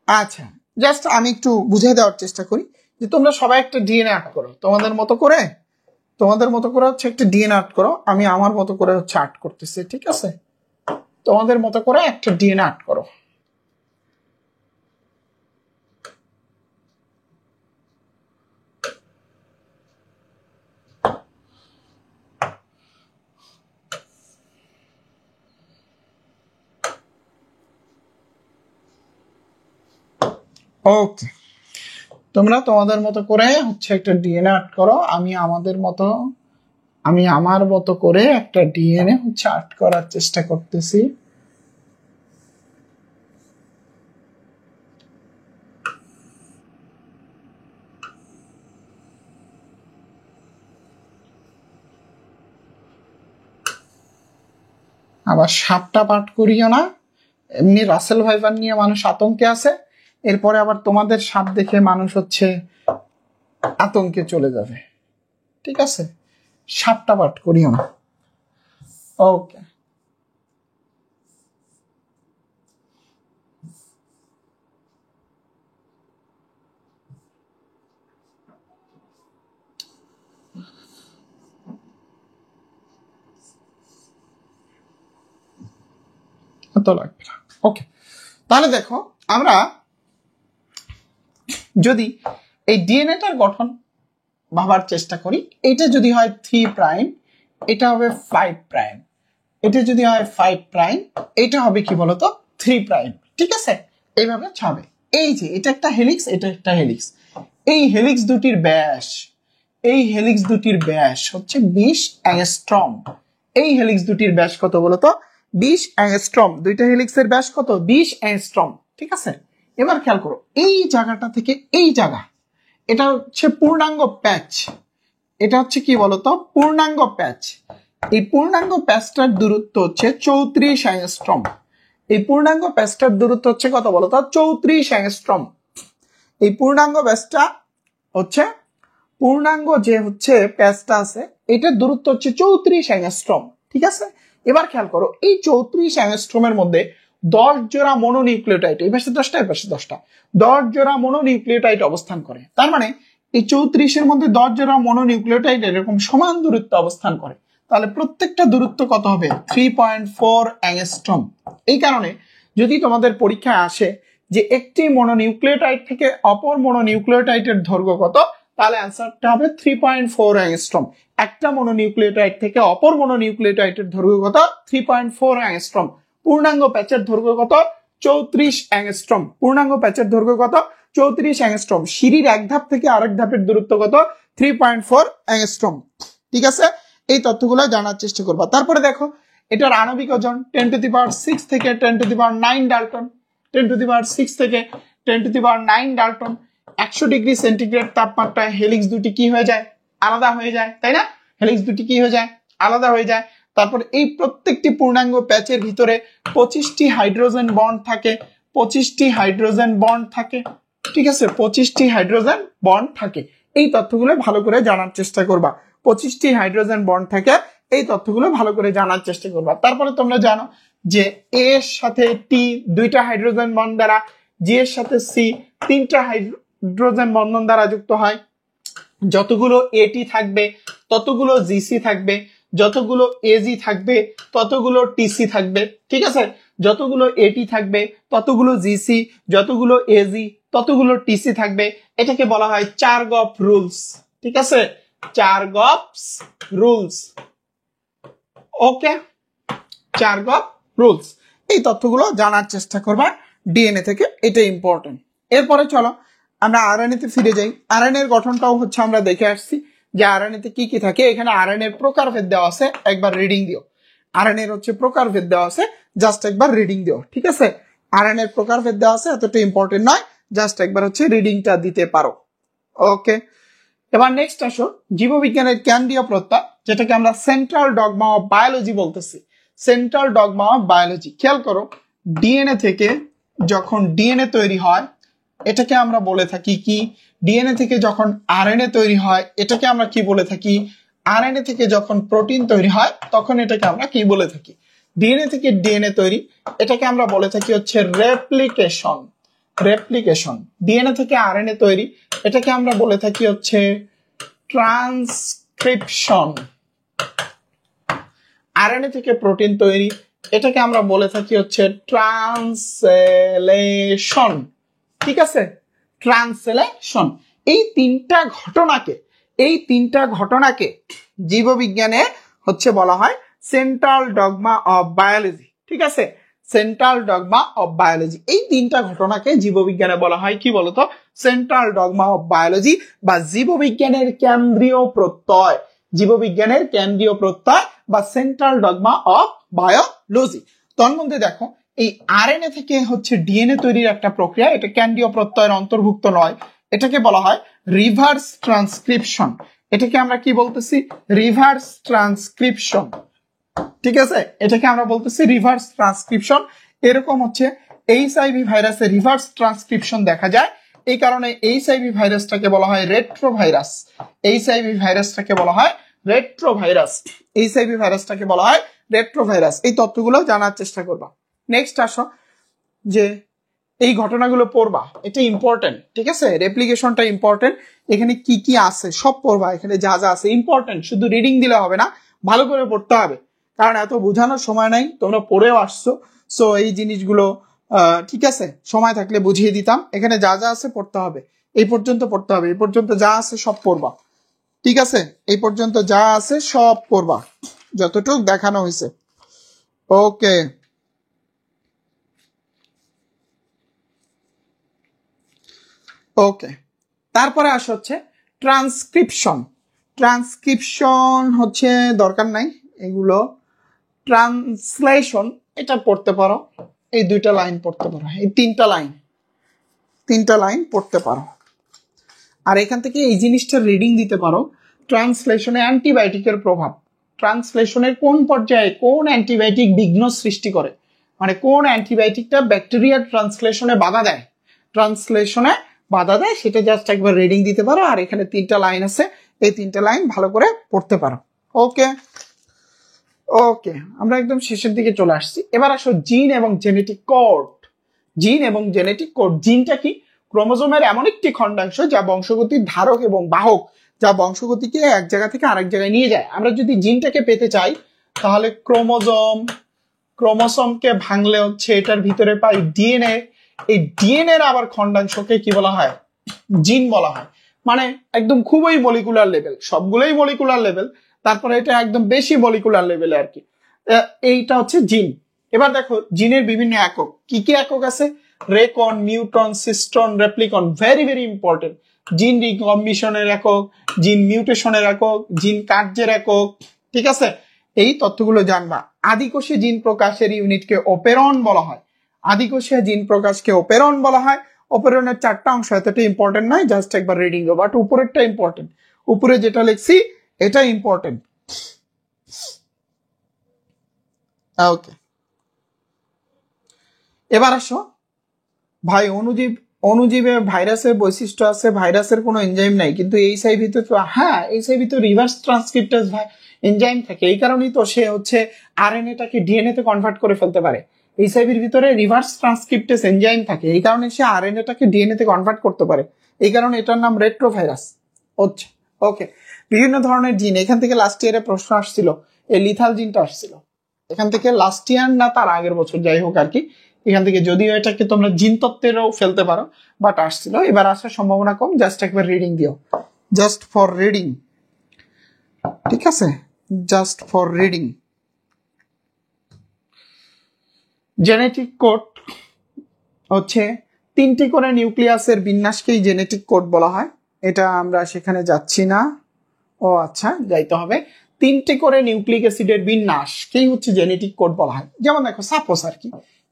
আচ্ছা, জাস্ট আমি একটু বুঝিয়ে দেওয়ার চেষ্টা করি যে তোমরা সবাই একটা ডিএনএ আর্ট করো, তোমাদের মতো করে হচ্ছে একটা ডিএনএ আর্ট করো, আমি আমার মতো করে হচ্ছে আর্ট করতেছি, ঠিক আছে? তোমাদের মতো করে একটা ডিএনএ আর্ট করো। ওকে, তোমরা তোমাদের মতো করে হচ্ছে একটা ডিএনএ আর্ট করো, আমি আমার মতো করে একটা ডিএনএ হচ্ছে আর্ট করার চেষ্টা করতেছি। আবার সাপটা পাঠ করিও না, এমনি রাসেল ভাইপার নিয়ে মানুষ আতঙ্কে আছে, এরপরে আবার তোমাদের সাপ দেখে মানুষ হচ্ছে আতঙ্কে চলে যাবে, ঠিক আছে? সাপটা পাঠ করিও না। ওকে, এত লাগবে না। ওকে, তাহলে দেখো আমরা যদি এই ডিএনএটার গঠন ভাবার চেষ্টা করি, এটা যদি হয় 3', এটা হবে 5', এটা যদি হয় 5', এটা হবে কি বলতো 3', ঠিক আছে? এইভাবে ছাবে। এই যে এটা একটা হেলিক্স, এটা একটা হেলিক্স, এই হেলিক্স দুটির ব্যাস হচ্ছে 20 অ্যাংস্ট্রম। এই হেলিক্স দুটির ব্যাস কত বলতো? 20 অ্যাংস্ট্রম। দুইটা হেলিক্সের ব্যাস কত? 20 অ্যাংস্ট্রম, ঠিক আছে? এবার খেয়াল করো, এই জায়গাটা থেকে এই জায়গা, এটা হচ্ছে পূর্ণাঙ্গ প্যাচ, এটা হচ্ছে কি বলতো পূর্ণাঙ্গ প্যাচ। এই পূর্ণাঙ্গ প্যাচটার দূরত্ব হচ্ছে 34 অ্যাংস্ট্রম। এই পূর্ণাঙ্গ প্যাচটার দূরত্ব হচ্ছে কত বলতো? 34 অ্যাংস্ট্রম। এই পূর্ণাঙ্গ প্যাচটা হচ্ছে পূর্ণাঙ্গ যে হচ্ছে প্যাচটা আছে, এটার দূরত্ব হচ্ছে 34 অ্যাংস্ট্রম, ঠিক আছে? এবার খেয়াল করো, এই 34 অ্যাংস্ট্রমের মধ্যে 10 জোড়া মনোনিউক্লিওটাইড, এই পাশে 10টা, এই পাশে 10টা, 10 জোড়া মনোনিউক্লিওটাইড অবস্থান করে। তার মানে এই 34-এর মধ্যে 10 জোড়া মনোনিউক্লিওটাইড এরকম সমান দূরত্বে অবস্থান করে। তাহলে প্রত্যেকটা দূরত্ব কত হবে? 3.4 অ্যাংস্ট্রম। এই কারণে যদি তোমাদের পরীক্ষায় আসে যে একটি মনোনিউক্লিওটাইড থেকে অপর মনোনিউক্লিওটাইডের দৈর্ঘ্য কত, তাহলে অ্যান্সারটা হবে 3.4 অ্যাংস্ট্রম। একটা মনোনিউক্লিওটাইড থেকে অপর মনোনিউক্লিওটাইডের দৈর্ঘ্য কত? 3.4 অ্যাংস্ট্রম। পূর্ণাঙ্গ প্যাচের দৈর্ঘ্য কত? 34 অ্যাংস্ট্রম। পূর্ণাঙ্গ প্যাচের দৈর্ঘ্য কত? 34 অ্যাংস্ট্রম। সিঁড়ির এক ধাপ থেকে আরেক ধাপের দূরত্ব কত? 3.4 অ্যাংস্ট্রম, ঠিক আছে? এই তথ্যগুলো জানার চেষ্টা করবা। তারপরে দেখো, এটার আণবিক ওজন 10⁶ থেকে 10⁹ ডাল্টন, 10⁶ থেকে 10⁹ ডাল্টন। 100 ডিগ্রি সেন্টিগ্রেড তাপমাত্রায় হেলিক্স দুটি কি হয়ে যায়? আলাদা হয়ে যায়, তাই না? হেলিক্স দুটি কি হয়ে যায়? আলাদা হয়ে যায়। তারপর এই প্রত্যেকটি পূর্ণাঙ্গ প্যাচের ভিতরে 25টি হাইড্রোজেন বন্ড থাকে, 25টি হাইড্রোজেন বন্ড থাকে, ঠিক আছে? 25টি হাইড্রোজেন বন্ড থাকে। এই তথ্যগুলো ভালো করে জানার চেষ্টা করবা। 25টি হাইড্রোজেন বন্ড থাকে, এই তথ্যগুলো ভালো করে জানার চেষ্টা করবা। তারপরে তোমরা জানো যে এ এর সাথে টি 2টা হাইড্রোজেন বন্ড দ্বারা, জি এর সাথে সি 3টা হাইড্রোজেন বন্ধন দ্বারা যুক্ত হয়। যতগুলো এটি থাকবে ততগুলো জিসি থাকবে, যতগুলো এজি থাকবে ততগুলো টিসি থাকবে, ঠিক আছে? যতগুলো এটি থাকবে ততগুলো জিসি, যতগুলো এজি ততগুলো টিসি থাকবে। এটাকে বলা হয় চারগফ রুলস, ঠিক আছে? চারগফস রুলস, ওকে? চারগফ রুলস। এই তথ্যগুলো জানার চেষ্টা করবা ডিএনএ থেকে, এটা ইম্পর্টেন্ট। এরপরে চলো আমরা আরএনএ তে ফিরে যাই। আরএনএ এর গঠনটাও হচ্ছে আমরা দেখে আসছি যে আরএনএ তে কি কি থাকে। এখানে আরএনএ এর প্রকারভেদ দেওয়া আছে, একবার রিডিং দিও। আরএনএ এর হচ্ছে প্রকারভেদ দেওয়া আছে, জাস্ট একবার রিডিং দিও, ঠিক আছে? আরএনএ এর প্রকারভেদ দেওয়া আছে, এতটা ইম্পর্টেন্ট নয়, জাস্ট একবার হচ্ছে রিডিংটা দিতে পারো, ওকে? এবার নেক্সট আসো জীববিজ্ঞানের কেন্দ্রীয় প্রত্যয়, যেটাকে আমরা সেন্ট্রাল ডগমা অফ বায়োলজি বলতেছি। Central dogma of biology. খেয়াল করো, ডিএনএ থেকে যখন ডিএনএ তৈরি হয় এটাকে আমরা বলে থাকি কি? ডিএনএ থেকে যখন আরএনএ তৈরি হয় এটাকে আমরা কি বলে থাকি? আরএনএ থেকে যখন প্রোটিন তৈরি হয় তখন এটাকে আমরা কি বলে থাকি? ডিএনএ থেকে ডিএনএ তৈরি, এটাকে আমরা বলে থাকি হচ্ছে রেপ্লিকেশন। রেপ্লিকেশন, ডিএনএ থেকে আরএনএ তৈরি, এটাকে আমরা বলে থাকি হচ্ছে ট্রান্সক্রিপশন। আরএনএ থেকে প্রোটিন তৈরি, এটাকে আমরা বলে থাকি হচ্ছে ট্রান্সলেশন। ঠিক আছে, ট্রান্সলেশন। এই তিনটা ঘটনাকে জীববিজ্ঞানে হচ্ছে বলা হয় সেন্ট্রাল ডগমা অফ বায়োলজি। ঠিক আছে, সেন্ট্রাল ডগমা অফ বায়োলজি। এই তিনটা ঘটনাকে জীববিজ্ঞানে বলা হয় কি বলতো? সেন্ট্রাল ডগমা অফ বায়োলজি বা জীববিজ্ঞানের কেন্দ্রীয় প্রত্যয়। জীববিজ্ঞানের কেন্দ্রীয় প্রত্যয় বা সেন্ট্রাল ডগমা অফ বায়োলজি। তার মধ্যে দেখো, এই আরএনএ থেকে হচ্ছে ডিএনএ তৈরির একটা প্রক্রিয়া, এটা কেন্দ্রীয় প্রত্যয়ের অন্তর্ভুক্ত নয়, এটাকে বলা হয় রিভার্স ট্রান্সক্রিপশন। এটাকে আমরা কি বলতেছি? Reverse transcription. ঠিক আছে, এটাকে আমরা বলতেছি রিভার্স ট্রান্সক্রিপশন। এরকম হচ্ছে এইচআইভি ভাইরাসে রিভার্স ট্রান্সক্রিপশন দেখা যায়, এই কারণে এইচআইভি ভাইরাসটাকে বলা হয় রেট্রোভাইরাস। এইচআইভি ভাইরাসটাকে বলা হয় রেট্রোভাইরাস। এইচআইভি ভাইরাসটাকে বলা হয় রেট্রোভাইরাস। এই তথ্যগুলো জানার চেষ্টা করবা। নেক্সট আসো, যে এই ঘটনাগুলো পড়বা, এটা ইম্পর্টেন্ট। ঠিক আছে, রেপ্লিকেশনটা ইম্পর্টেন্ট। এখানে কি কি আছে সব পড়বা, এখানে যা যা আছে ইম্পর্টেন্ট। শুধু রিডিং দিলে হবে না, ভালো করে পড়তে হবে, কারণ এত বোঝানোর সময় নাই, তোমরা পড়েও আসছো। সো এই জিনিসগুলো ঠিক আছে, সময় থাকলে বুঝিয়ে দিতাম। এখানে যা যা আছে পড়তে হবে, এই পর্যন্ত পড়তে হবে, এই পর্যন্ত যা আছে সব পড়বা। ঠিক আছে, এই পর্যন্ত যা আছে সব পড়বা, যতটুকু দেখানো হয়েছে। ওকে, ওকে, তারপরে আসা হচ্ছে ট্রান্সক্রিপশন। ট্রান্সক্রিপশন হচ্ছে দরকার নাই এগুলো। ট্রান্সলেশন এটা পড়তে পারো, এই দুইটা লাইন পড়তে পারো, এই তিনটা লাইন পড়তে পারো। আর এখান থেকে এই জিনিসটা রিডিং দিতে পারো, ট্রান্সলেশনে অ্যান্টিবায়োটিকের প্রভাব। ট্রান্সলেশনের কোন পর্যায়ে কোন অ্যান্টিবায়োটিক বিঘ্ন সৃষ্টি করে, মানে কোন অ্যান্টিবায়োটিকটা ব্যাকটেরিয়ার ট্রান্সলেশনে বাধা দেয়, সেটা জাস্ট একবার রিডিং দিতে পারো। আর এখানে তিনটা লাইন আছে, এই তিনটা লাইন ভালো করে পড়তে পারো। ওকে, ওকে, আমরা একদম শেষের দিকে চলে আসছি। এবার আসো জিন এবং জেনেটিক কোড। জিন এবং জেনেটিক কোড। জিনটা কি? ক্রোমোজোমের এমন একটি খণ্ডাংশ যা বংশগতির ধারক এবং বাহক, যা বংশগতিকে এক জায়গা থেকে আরেক জায়গায় নিয়ে যায়। আমরা যদি জিনটাকে পেতে চাই তাহলে ক্রোমোসোমকে ভাঙলে হচ্ছে এটার ভিতরে পাই ডিএনএ। এই ডিএনএ এর আবার খণ্ডাংশকে কি বলা হয়? জিন বলা হয়। মানে একদম খুবই মলিকুলার লেভেল, সবগুলোই মলিকুলার লেভেল, তারপরে এটা একদম বেশি মলিকুলার লেভেলে আর কি। এইটা হচ্ছে জিন। এবার দেখো জিনের বিভিন্ন একক, কি কি একক আছে? Recon, muton, cistron, replicon. Very very important. Gene রিকম্বিনেশনের একক, জিন মিউটেশনের একক, জিন কার্যের একক। ঠিক আছে, এই তথ্যগুলো জানবা। আদিকোষে জিন প্রকাশের ইউনিটকে অপেরন বলা হয়। আদিকোষে জিন প্রকাশকে অপেরন বলা হয়। অপেরনের চারটা অংশ, এতটা ইম্পর্টেন্ট নয়, জাস্ট একবার রিডিং গো। বাট উপরেরটা ইম্পর্টেন্ট, উপরে যেটা লিখছি এটা ইম্পর্টেন্ট। ওকে, এবার আসো ভাই, অনুজীবে ভাইরাসের বৈশিষ্ট্য আছে, ভাইরাসের কোনো এনজাইম নাই, কিন্তু এইচআইভি তো এইচআইভি তো রিভার্স ট্রান্সক্রিপ্টাস এনজাইম থাকে, এই কারণেই তো সে হচ্ছে আরএনএটাকে ডিএনএ তে কনভার্ট করে ফেলতে পারে। এইচআইভির ভিতরে রিভার্স ট্রান্সক্রিপ্টাস এনজাইম থাকে, এই কারণে সে আরএনএটাকে ডিএনএ তে কনভার্ট করতে পারে, এই কারণে এটার নাম রেট্রোভাইরাস হচ্ছে। ওকে, বিভিন্ন ধরনের জিন। এখান থেকে লাস্ট ইয়ারে প্রশ্ন আসছিল, এই লিথাল জিনটা আসছিল এখান থেকে, লাস্ট ইয়ার না তার আগের বছর, যাই হোক আর কি। এখান থেকে যদিও এটাকে তোমরা জিন তত্ত্বেরও ফেলতে পারো, বাট আসছিল। এবার আসার সম্ভাবনা কম, জাস্ট একবার রিডিং দিও, জাস্ট ফর রিডিং। ঠিক আছে, just for reading. Genetic code হচ্ছে 3টি করে নিউক্লিয়াসের বিন্যাসকেই জেনেটিক কোড বলা হয়। এটা আমরা সেখানে যাচ্ছি না, ও আচ্ছা যাইতে হবে। 3টি করে নিউক্লিক অ্যাসিডের বিন্যাসকেই হচ্ছে জেনেটিক কোড বলা হয়। যেমন দেখো, সাপোজ আর কি,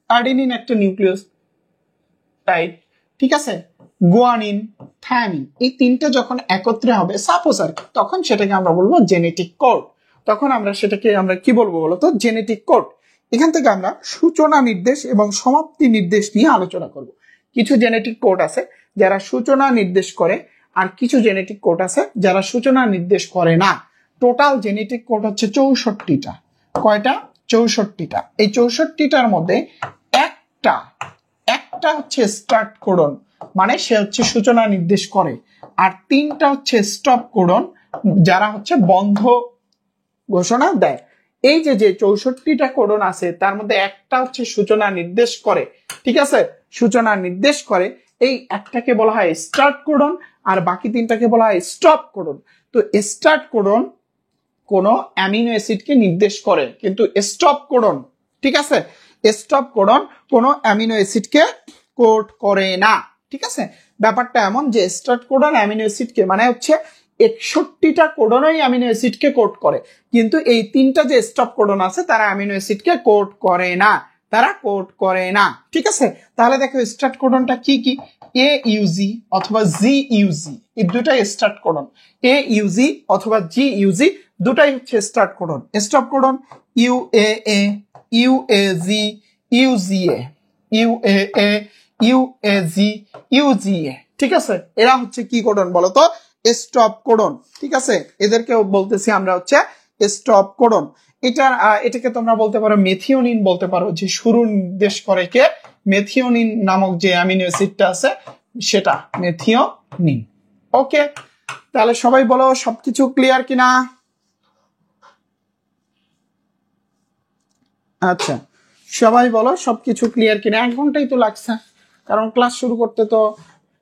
আর্ডিনিন একটা নিউক্লিয়াস টাইপ, ঠিক আছে, গুয়ানিন, থায়ামিন, এই 3টা যখন একত্রে হবে সাপোজ আর কি, তখন সেটাকে আমরা বলবো জেনেটিক কোড। তখন আমরা সেটাকে কি বলবো বলতো? Genetic code. এখান থেকে আমরা সূচনা নির্দেশ এবং সমাপ্তি নির্দেশ নিয়ে আলোচনা করব। কিছু জেনেটিক কোড আছে যারা সূচনা নির্দেশ করে, আর কিছু জেনেটিক কোড আছে যারা সূচনা নির্দেশ করে না। টোটাল জেনেটিক কোড হচ্ছে 64টা। কয়টা? 64টা। এই 64টার মধ্যে একটা একটা হচ্ছে স্টার্ট কোডন, মানে সে হচ্ছে সূচনা নির্দেশ করে, আর 3টা হচ্ছে স্টপ কোডন, যারা হচ্ছে বন্ধ ঘোষণা দেয়। এই যে 64টা কোডন আছে তার মধ্যে একটা হচ্ছে সূচনা নির্দেশ করে, ঠিক আছে, সূচনা নির্দেশ করে, এই একটাকে বলা হয় স্টার্ট কোডন, আর বাকি 3টাকে বলা হয় স্টপ কোডন। তো স্টার্ট কোডন কোন অ্যামিনো অ্যাসিডকে নির্দেশ করে, কিন্তু স্টপ কোডন, ঠিক আছে, স্টপ কোডন কোন অ্যামিনো অ্যাসিডকে কোড করে না, ঠিক আছে। ব্যাপারটা এমন যে স্টার্ট কোডন অ্যামিনো অ্যাসিডকে, মানে হচ্ছে 61টা কোডনই অ্যামিনো অ্যাসিডকে কোড করে, কিন্তু এই 3টা যে স্টপ কোডন আছে তারা অ্যামিনো অ্যাসিডকে কোড করে না, তারা কোড করে না, ঠিক আছে। তাহলে দেখো স্টার্ট কোডনটা কি কি, এ ইউজি অথবা জি ইউজি, এই দুটাই স্টার্ট কোডন, এ ইউজি অথবা জি ইউজি দুটাই হচ্ছে start codon. Stop codon U A U A G U G A, U A U A G U G A, ঠিক আছে। এরা হচ্ছে কি কোডন বলতো, স্টপ কোডন, ঠিক আছে। এদেরকে বলতেছি আমরা হচ্ছে স্টপ কোডন। এটাকে তোমরা বলতে পারো মেথিওনিন বলতে পারো, যে শুরু নির্দেশ করে কে, মেথিওনিন নামক যে অ্যামিনো অ্যাসিডটা আছে সেটা মেথিওনিন। ওকে, তাহলে সবাই বলো সবকিছু ক্লিয়ার কিনা। আচ্ছা, সবাই বলো সবকিছু ক্লিয়ার কিনা। 1 ঘন্টাই তো লাগছে, কারণ ক্লাস শুরু করতে তো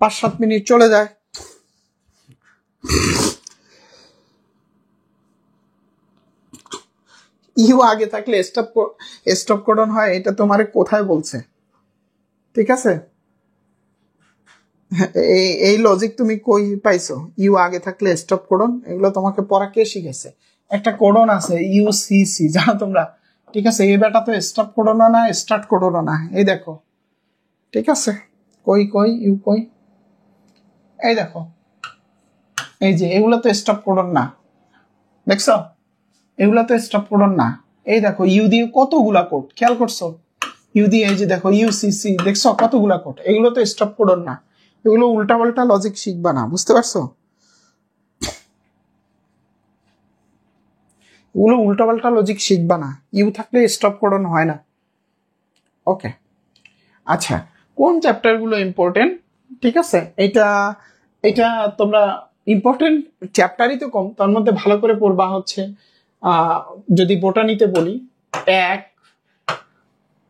5-7 মিনিট চলে যায়। ইউ আগে থাকলে স্টপ কোডন হয়, এটা তোমারে কোথায় বলছে, ঠিক আছে। এই লজিক তুমি কই পাইছো, ইউ আগে থাকলে স্টপ কোডন, এগুলো তোমাকে পড়া কে শিখেছে। একটা কোডন আছে ইউসিসি, জানো তোমরা, ঠিক আছে। এই বেটা তো স্টপ কোডনও না স্টার্ট কোডনও না, এই দেখো, ঠিক আছে। কই কই ইউ কই, এই দেখো, এই যে এগুলো তো স্টপ কোডন না, দেখছো, এগুলো তো স্টপ কোডন না। এই দেখো ইউ দিয়ে কতগুলা কোড, খেয়াল করছো, ইউ দিয়ে এই যে দেখো ইউসিসি, দেখছো কতগুলা কোড, এগুলো তো স্টপ কোডন না। এগুলো উল্টা পাল্টা লজিক শিখবা না, বুঝতে পারছো, এগুলো উল্টা পাল্টা লজিক শিখবা না, ইউ থাকলে স্টপ কোডন হয় না। ওকে, আচ্ছা, কোন চ্যাপ্টার গুলো ইম্পর্টেন্ট, ঠিক আছে, এটা এটা তোমরা ইম্পর্টেন্ট চ্যাপ্টারই তো কম, তার মধ্যে ভালো করে পড়বা হচ্ছে যদি বোটানিতে বলি 1,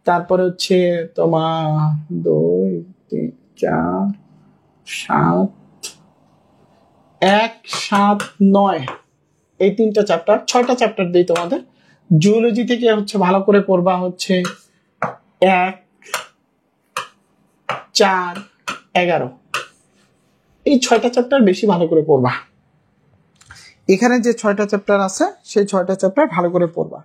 তারপরে হচ্ছে তোমার 2, 3, 4, 7, 1, 7, 9, এই 3টা চ্যাপ্টার, 6টা চ্যাপ্টার দিই তোমাদের। জুওলজি থেকে হচ্ছে ভালো করে পড়বা হচ্ছে 1, 4, 11, এই 6টা চ্যাপ্টার বেশি ভালো করে পড়বা। এখানে যে 6টা চ্যাপ্টার আছে সেই 6টা চ্যাপ্টার ভালো করে পড়বা।